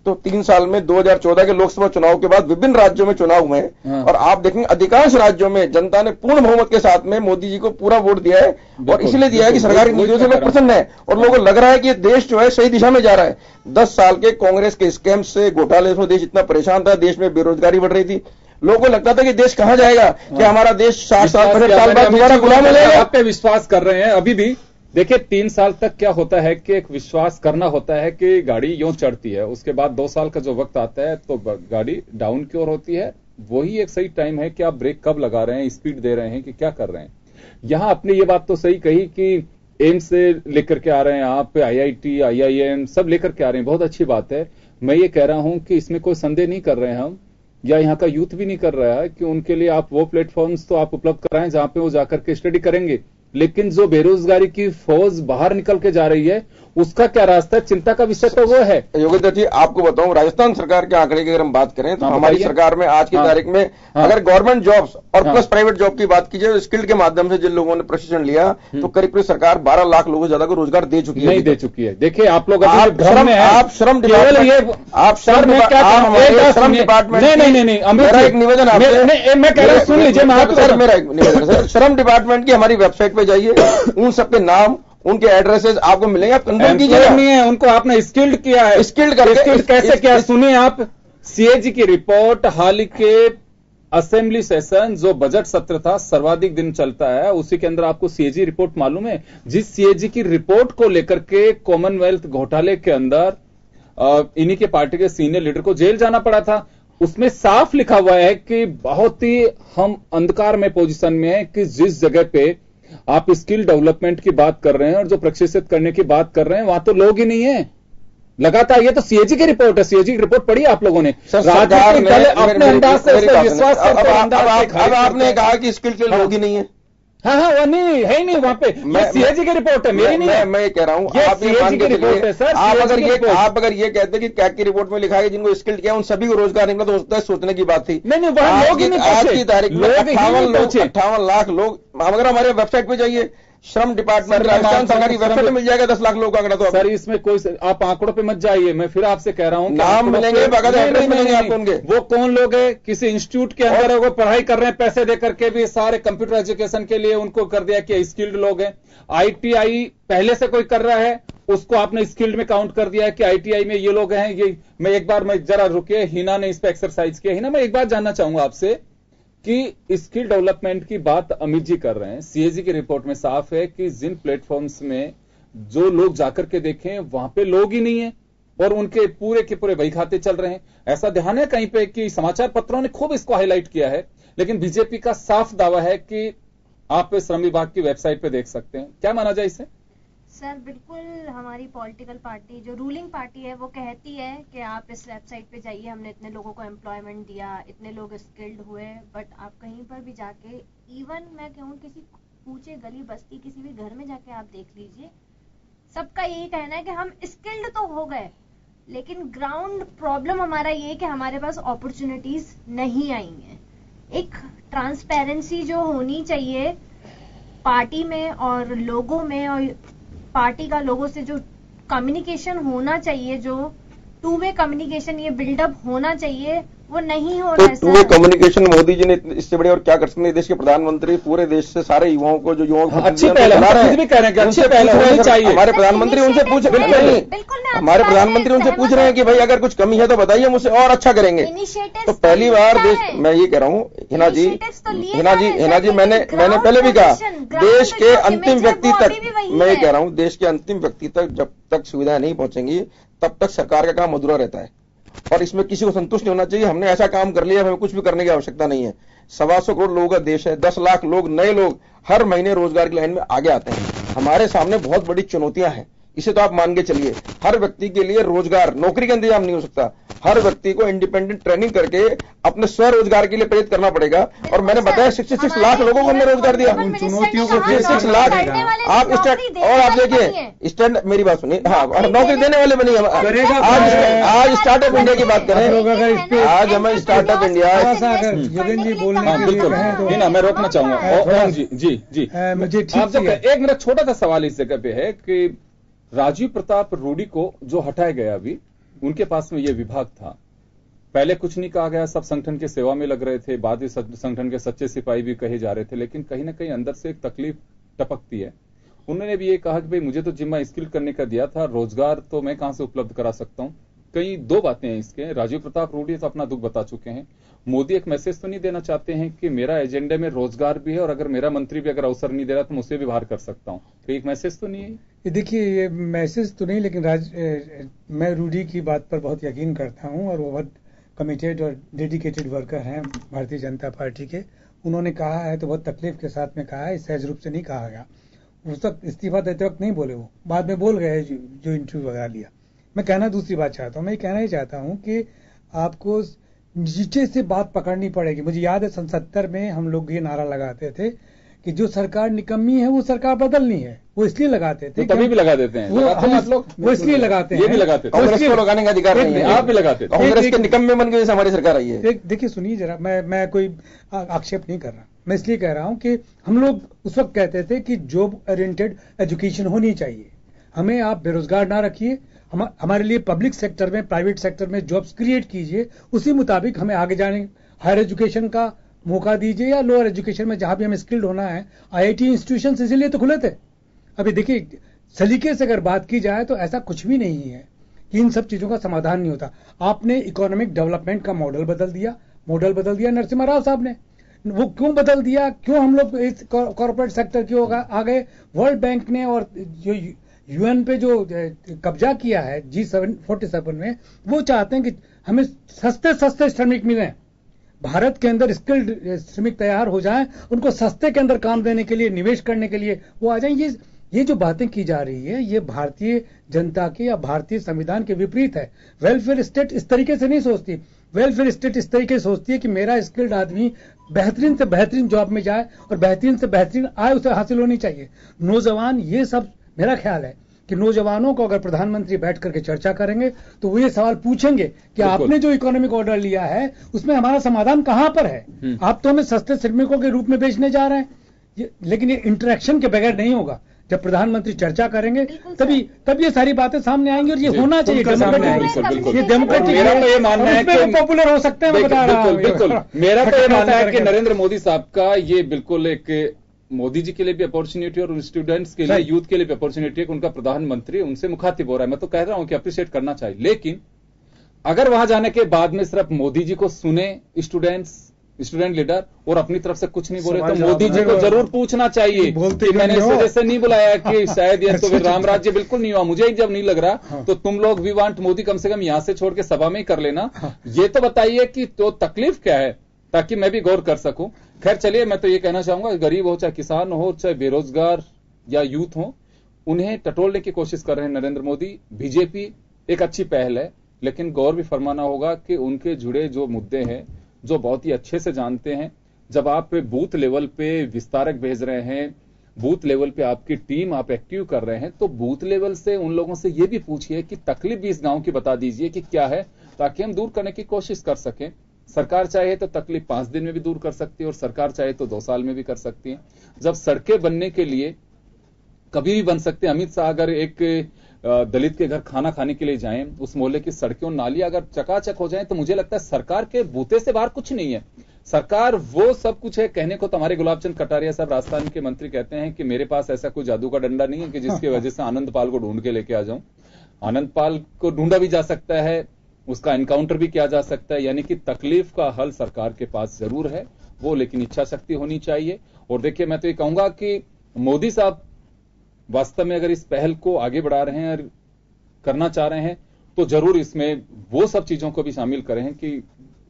तो 3 साल में 2014 के लोकसभा चुनाव के बाद विभिन्न राज्यों में चुनाव हुए हैं और आप देखेंगे अधिकांश राज्यों में जनता ने पूर्ण बहुमत के साथ में मोदी जी को पूरा वोट दिया है और इसलिए दिया है कि सरकार की नीतियों से लोग प्रसन्न है और लोगों को लग रहा है कि देश जो है सही दिशा में जा रहा है। 10 साल के कांग्रेस के स्कैम से, घोटाले से देश इतना परेशान था, देश में बेरोजगारी बढ़ रही थी, लोगों को लगता था कि देश कहां जाएगा, कि हमारा देश 60 साल बाद दोबारा गुलाम हो जाएगा। आप पे विश्वास कर रहे हैं अभी भी। देखिए 3 साल तक क्या होता है कि एक विश्वास करना होता है कि गाड़ी यूं चढ़ती है, उसके बाद 2 साल का जो वक्त आता है तो गाड़ी डाउन की ओर होती है। वही एक सही टाइम है कि आप ब्रेक कब लगा रहे हैं, स्पीड दे रहे हैं कि क्या कर रहे हैं। यहां आपने ये बात तो सही कही कि एम्स से लेकर के आ रहे हैं आप, IIT, IIM सब लेकर के आ रहे हैं, बहुत अच्छी बात है। मैं ये कह रहा हूं कि इसमें कोई संदेह नहीं कर रहे हैं हम, या यहाँ का यूथ भी नहीं कर रहा है कि उनके लिए आप वो प्लेटफॉर्म्स तो आप उपलब्ध कराएं जहां पे वो जाकर के स्टडी करेंगे, लेकिन जो बेरोजगारी की फौज बाहर निकल के जा रही है उसका क्या रास्ता है? चिंता का विषय तो वो है। योगेंद्र जी आपको बताऊं, राजस्थान सरकार के आंकड़े की अगर हम बात करें तो हमारी सरकार में आज की तारीख में अगर गवर्नमेंट जॉब्स और प्लस प्राइवेट जॉब की बात कीजिए, स्किल के माध्यम से जिन लोगों ने प्रशिक्षण लिया तो करीब सरकार 12 लाख लोगों से ज्यादा को रोजगार दे चुकी है। नहीं दे चुकी है। देखिए आप लोग आप श्रम डिपार्टमेंट, नहीं मेरा एक निवेदन आपसे, मैं कह रहा हूं सुन लीजिए, मेरा एक निवेदन सर, श्रम डिपार्टमेंट की हमारी वेबसाइट पे जाइए, उन सबके नाम, उनके एड्रेसेस आपको मिलेंगे, आप कंफर्म कीजिए। नहीं है, उनको आपने स्किल्ड किया है। स्किल्ड कैसे किया? सुनिए आप, CAG की रिपोर्ट, हाल के असेंबली सेशन जो बजट सत्र था सर्वाधिक दिन चलता है, उसी के अंदर आपको CAG रिपोर्ट मालूम है? जिस CAG की रिपोर्ट को लेकर के कॉमनवेल्थ घोटाले के अंदर इन्हीं के पार्टी के सीनियर लीडर को जेल जाना पड़ा था, उसमें साफ लिखा हुआ है कि बहुत ही हम अंधकार में पोजीशन में है कि जिस जगह पे आप स्किल डेवलपमेंट की बात कर रहे हैं और जो प्रशिक्षित करने की बात कर रहे हैं वहां तो लोग ही नहीं है लगातार। ये तो CAG की रिपोर्ट है, CAG की रिपोर्ट पढ़ी आप लोगों ने। सरकार ने अपने अंदाज से विश्वास करते हैं। अब आपने कहा कि स्किल के लोग ही नहीं है। हाँ वो नहीं है ही नहीं वहां पे। CAG की रिपोर्ट है, मेरी नहीं है। मैं कह रहा हूं आप ये मान के चलिए, आप अगर ये कहते हैं कि कैग की रिपोर्ट में लिखा है जिनको स्किल्ड किया उन सभी को रोजगार निकला तो होता है, सोचने की बात थी। नहीं वहां लोग ही नहीं पहुंचे। आज की तारीख में 58 लाख लोग, अगर हमारे वेबसाइट पे जाइए, श्रम डिपार्टमेंट राजस्थान सरकारी वेबसाइट में मिल जाएगा 10 लाख लोगों का आंकड़ा। तो सर इसमें कोई, आप आंकड़ों पे मत जाइए, मैं फिर आपसे कह रहा हूं नाम मिलेंगे, एड्रेस मिलेंगे आपको उनके। वो कौन लोग है? किसी इंस्टीट्यूट के अंदर वो पढ़ाई कर रहे हैं पैसे दे करके भी, सारे कंप्यूटर एजुकेशन के लिए उनको कर दिया कि स्किल्ड लोग हैं। ITI पहले से कोई कर रहा है उसको आपने स्किल्ड में काउंट कर दिया है कि ITI में ये लोग हैं। ये मैं जरा रुकिए, हिना ने इस पर एक्सरसाइज किया। हिना, मैं एक बात जानना चाहूंगा आपसे कि स्किल डेवलपमेंट की बात अमित जी कर रहे हैं, CAG की रिपोर्ट में साफ है कि जिन प्लेटफॉर्म्स में जो लोग जाकर के देखें वहां पे लोग ही नहीं है और उनके पूरे के पूरे बही खाते चल रहे हैं। ऐसा ध्यान है कहीं पे कि समाचार पत्रों ने खूब इसको हाईलाइट किया है, लेकिन बीजेपी का साफ दावा है कि आप श्रम विभाग की वेबसाइट पे देख सकते हैं। क्या माना जाए इसे? सर बिल्कुल, हमारी पॉलिटिकल पार्टी जो रूलिंग पार्टी है वो कहती है कि आप इस वेबसाइट पे जाइए, हमने इतने लोगों को एम्प्लॉयमेंट दिया, इतने लोग स्किल्ड हुए, बट आप कहीं पर भी जाके, इवन मैं कहूँ किसी पूछे गली बस्ती किसी भी घर में जाके आप देख लीजिए, सबका यही कहना है कि हम स्किल्ड तो हो गए, लेकिन ग्राउंड प्रॉब्लम हमारा ये कि हमारे पास अपॉर्चुनिटीज नहीं आई हैं। एक ट्रांसपेरेंसी जो होनी चाहिए पार्टी में और लोगों में, और पार्टी का लोगों से जो कम्युनिकेशन होना चाहिए, जो टू वे कम्युनिकेशन ये बिल्डअप होना चाहिए, वो नहीं हो रहा है। Two way communication Modi ji ने इससे बड़े और क्या कर सकते हैं? देश के प्रधानमंत्री पूरे देश से सारे युवाओं को जो युवाओं को अच्छी पहल भी कह रहे हैं कि अच्छी पहल होनी चाहिए। हमारे प्रधानमंत्री उनसे पूछ रहे हैं, हमारे प्रधानमंत्री उनसे पूछ रहे हैं कि भाई अगर कुछ कमी है तो बताइए, मुझसे और अच्छा करेंगे। तो पहली बार देश, मैं ये कह रहा हूँ हिना जी, मैंने पहले भी कहा, देश के अंतिम व्यक्ति तक, मैं ये कह रहा हूँ देश के अंतिम व्यक्ति तक जब तक सुविधाएं नहीं पहुंचेंगी तब तक सरकार का काम अधूरा रहता है, और इसमें किसी को संतुष्ट नहीं होना चाहिए। हमने ऐसा काम कर लिया, हमें कुछ भी करने की आवश्यकता नहीं है। 125 करोड़ लोगों का देश है, 10 लाख लोग, नए लोग हर महीने रोजगार की लाइन में आगे आते हैं। हमारे सामने बहुत बड़ी चुनौतियां हैं, इसे तो आप मान के चलिए। हर व्यक्ति के लिए रोजगार, नौकरी का इंतजाम नहीं हो सकता, हर व्यक्ति को इंडिपेंडेंट ट्रेनिंग करके अपने स्वरोजगार के लिए प्रेरित करना पड़ेगा। और मैंने बताया 66 लाख लोगों को हमने रोजगार दिया, चुनौतियों को 66 लाख। आप और आप देखिए स्टैंड, मेरी बात सुनिए, हाँ, नौकरी देने वाले बनी। आज स्टार्टअप इंडिया की बात करें, आज हमें स्टार्टअप इंडिया, योगेंद्र जी बोलने बिल्कुल ना, मैं रोकना चाहूंगा जी। मुझे आप जब एक मेरा छोटा सा सवाल इस जगह पे है कि राजीव प्रताप रूडी को जो हटाया गया, अभी उनके पास में ये विभाग था, पहले कुछ नहीं कहा गया, सब संगठन के सेवा में लग रहे थे, बाद में संगठन के सच्चे सिपाही भी कहे जा रहे थे, लेकिन कहीं ना कहीं अंदर से एक तकलीफ टपकती है। उन्होंने भी ये कहा कि भाई मुझे तो जिम्मा स्किल करने का दिया था, रोजगार तो मैं कहां से उपलब्ध करा सकता हूं। कई दो बातें हैं इसके, राजीव प्रताप रूडी तो अपना दुख बता चुके हैं, मोदी एक मैसेज तो नहीं देना चाहते हैं कि मेरा एजेंडे में रोजगार भी है और अगर मेरा मंत्री भी अगर अवसर नहीं दे रहा तो मैं उसे भी बाहर कर सकता हूं, तो एक मैसेज तो नहीं है ये? देखिए, ये मैसेज तो नहीं, लेकिन मैं रूडी की बात पर बहुत यकीन करता हूं, और वो बहुत कमिटेड और डेडिकेटेड वर्कर हैं भारतीय जनता पार्टी के। उन्होंने कहा है तो बहुत तकलीफ के साथ में कहा है, सहज रूप से नहीं कहा गया। उस वक्त इस्तीफा देते वक्त नहीं बोले, वो बाद में बोल गए जो इंटरव्यू वगैरह लिया। मैं कहना दूसरी बात चाहता हूं, मैं कहना ही चाहता हूं कि आपको नीचे से बात पकड़नी पड़ेगी। मुझे याद है सन 70 में हम लोग ये नारा लगाते थे कि जो सरकार निकम्मी है वो सरकार बदलनी है, वो इसलिए लगाते थे, तभी भी लगा देते हैं वो इसलिए लगाते हैं, ये भी लगाते हैं, कांग्रेस को लगाने का अधिकार नहीं है, आप भी लगाते थे, कांग्रेस के निकम्मे बन के हमारी सरकार आई है। देखिए सुनिए जरा, मैं कोई आक्षेप नहीं कर रहा, मैं इसलिए कह रहा हूं कि हम लोग उस वक्त कहते थे कि जॉब ओरिएंटेड एजुकेशन होनी चाहिए, हमें आप बेरोजगार ना रखिए, हमारे लिए पब्लिक सेक्टर में, प्राइवेट सेक्टर में जॉब्स क्रिएट कीजिए, उसी मुताबिक हमें आगे जाने, हायर एजुकेशन का मौका दीजिए या लोअर एजुकेशन में जहां भी हमें स्किल्ड होना है। आईआईटी इंस्टीट्यूशन इसीलिए तो खुले थे। अभी देखिए, सलीके से अगर बात की जाए तो ऐसा कुछ भी नहीं है कि इन सब चीजों का समाधान नहीं होता। आपने इकोनॉमिक डेवलपमेंट का मॉडल बदल दिया नरसिम्हा राव साहब ने। वो क्यों बदल दिया, क्यों हम लोग इस कॉर्पोरेट सेक्टर की आ गए? वर्ल्ड बैंक ने और जो यूएन पे जो कब्जा किया है G47 में, वो चाहते हैं कि हमें सस्ते श्रमिक मिलें, भारत के अंदर स्किल्ड श्रमिक तैयार हो जाएं, उनको सस्ते के अंदर काम देने के लिए, निवेश करने के लिए वो आ जाएं। ये जो बातें की जा रही है, ये भारतीय जनता के या भारतीय संविधान के विपरीत है। वेलफेयर स्टेट इस तरीके से नहीं सोचती। वेलफेयर स्टेट इस तरीके से सोचती है कि मेरा स्किल्ड आदमी बेहतरीन से बेहतरीन जॉब में जाए और बेहतरीन से बेहतरीन आय उसे हासिल होनी चाहिए। नौजवान, ये सब मेरा ख्याल है कि नौजवानों को अगर प्रधानमंत्री बैठ करके चर्चा करेंगे तो वो ये सवाल पूछेंगे कि आपने जो इकोनॉमिक ऑर्डर लिया है उसमें हमारा समाधान कहां पर है? आप तो हमें सस्ते श्रमिकों के रूप में बेचने जा रहे हैं। लेकिन ये इंटरेक्शन के बगैर नहीं होगा। जब प्रधानमंत्री चर्चा करेंगे तब ये सारी बातें सामने आएंगी और ये होना चाहिए। ये डेमोक्रेटिक, मेरा तो ये मानना है कि पॉपुलर हो सकते हैं, मैं बता रहा हूं। बिल्कुल, मेरा तो ये मानना है कि नरेंद्र मोदी साहब का ये बिल्कुल एक, मोदी जी के लिए भी अपॉर्चुनिटी और स्टूडेंट्स के लिए, यूथ के लिए भी अपॉर्चुनिटी है कि उनका प्रधानमंत्री उनसे मुखातिब हो रहा है। मैं तो कह रहा हूं कि अप्रिशिएट करना चाहिए, लेकिन अगर वहां जाने के बाद में सिर्फ मोदी जी को सुने स्टूडेंट लीडर और अपनी तरफ से कुछ नहीं बोले, तो मोदी जी को जरूर पूछना चाहिए कि मैंने इस वजह से नहीं बुलाया कि शायद ये तो फिर राम राज्य बिल्कुल नहीं हुआ। मुझे जब नहीं लग रहा तो तुम लोग वी वांट मोदी कम से कम यहां से छोड़ के सभा में ही कर लेना। ये तो बताइए कि तो तकलीफ क्या है, ताकि मैं भी गौर कर सकूं। खैर चलिए, मैं तो ये कहना चाहूंगा, गरीब हो चाहे किसान हो चाहे बेरोजगार या यूथ हो, उन्हें टटोलने की कोशिश कर रहे हैं नरेंद्र मोदी। बीजेपी एक अच्छी पहल है, लेकिन गौर भी फरमाना होगा कि उनके जुड़े जो मुद्दे हैं, जो बहुत ही अच्छे से जानते हैं, जब आप बूथ लेवल पे विस्तारक भेज रहे हैं, बूथ लेवल पे आपकी टीम आप एक्टिव कर रहे हैं, तो बूथ लेवल से उन लोगों से यह भी पूछिए कि तकलीफ भी इस गांव की बता दीजिए कि क्या है, ताकि हम दूर करने की कोशिश कर सकें। सरकार चाहे तो तकलीफ 5 दिन में भी दूर कर सकती है और सरकार चाहे तो 2 साल में भी कर सकती है। जब सड़कें बनने के लिए कभी भी बन सकते हैं, अमित शाह अगर एक दलित के घर खाना खाने के लिए जाएं, उस मोहल्ले की सड़कें और नाली अगर चकाचक हो जाएं, तो मुझे लगता है सरकार के बूते से बाहर कुछ नहीं है। सरकार वो सब कुछ है। कहने को तो हमारे गुलाबचंद कटारिया साहब राजस्थान के मंत्री कहते हैं कि मेरे पास ऐसा कोई जादू का डंडा नहीं है कि जिसकी वजह से आनंद पाल को ढूंढ के लेके आ जाऊं। आनंद पाल को ढूंढा भी जा सकता है, उसका एनकाउंटर भी किया जा सकता है, यानी कि तकलीफ का हल सरकार के पास जरूर है वो, लेकिन इच्छा शक्ति होनी चाहिए। और देखिए, मैं तो ये कहूंगा कि मोदी साहब वास्तव में अगर इस पहल को आगे बढ़ा रहे हैं और करना चाह रहे हैं, तो जरूर इसमें वो सब चीजों को भी शामिल करें कि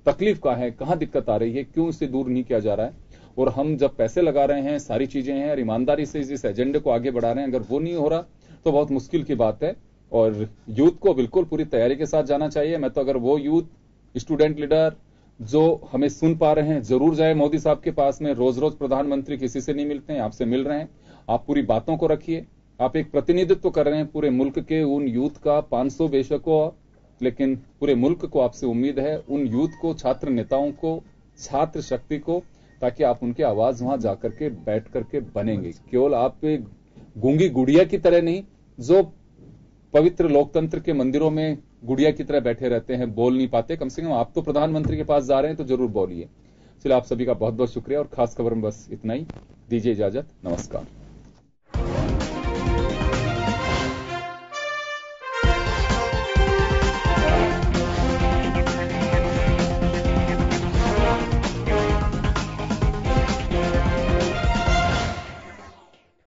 तकलीफ का है, कहां दिक्कत आ रही है, क्यों इसे दूर नहीं किया जा रहा है। और हम जब पैसे लगा रहे हैं, सारी चीजें हैं और ईमानदारी से इस एजेंडे को आगे बढ़ा रहे हैं, अगर वो नहीं हो रहा तो बहुत मुश्किल की बात है। और यूथ को बिल्कुल पूरी तैयारी के साथ जाना चाहिए। मैं तो अगर वो यूथ स्टूडेंट लीडर जो हमें सुन पा रहे हैं, जरूर जाए मोदी साहब के पास में। रोज रोज प्रधानमंत्री किसी से नहीं मिलते हैं, आपसे मिल रहे हैं, आप पूरी बातों को रखिए। आप एक प्रतिनिधित्व कर रहे हैं पूरे मुल्क के उन यूथ का, 500 बेशक हो, लेकिन पूरे मुल्क को आपसे उम्मीद है, उन यूथ को, छात्र नेताओं को, छात्र शक्ति को, ताकि आप उनकी आवाज वहां जाकर के बैठ करके बनेंगे। केवल आप गूंगी गुड़िया की तरह नहीं, जो पवित्र लोकतंत्र के मंदिरों में गुड़िया की तरह बैठे रहते हैं, बोल नहीं पाते। कम से कम आप तो प्रधानमंत्री के पास जा रहे हैं तो जरूर बोलिए। चलिए, आप सभी का बहुत बहुत शुक्रिया और खास खबर में बस इतना ही। दीजिए इजाजत, नमस्कार।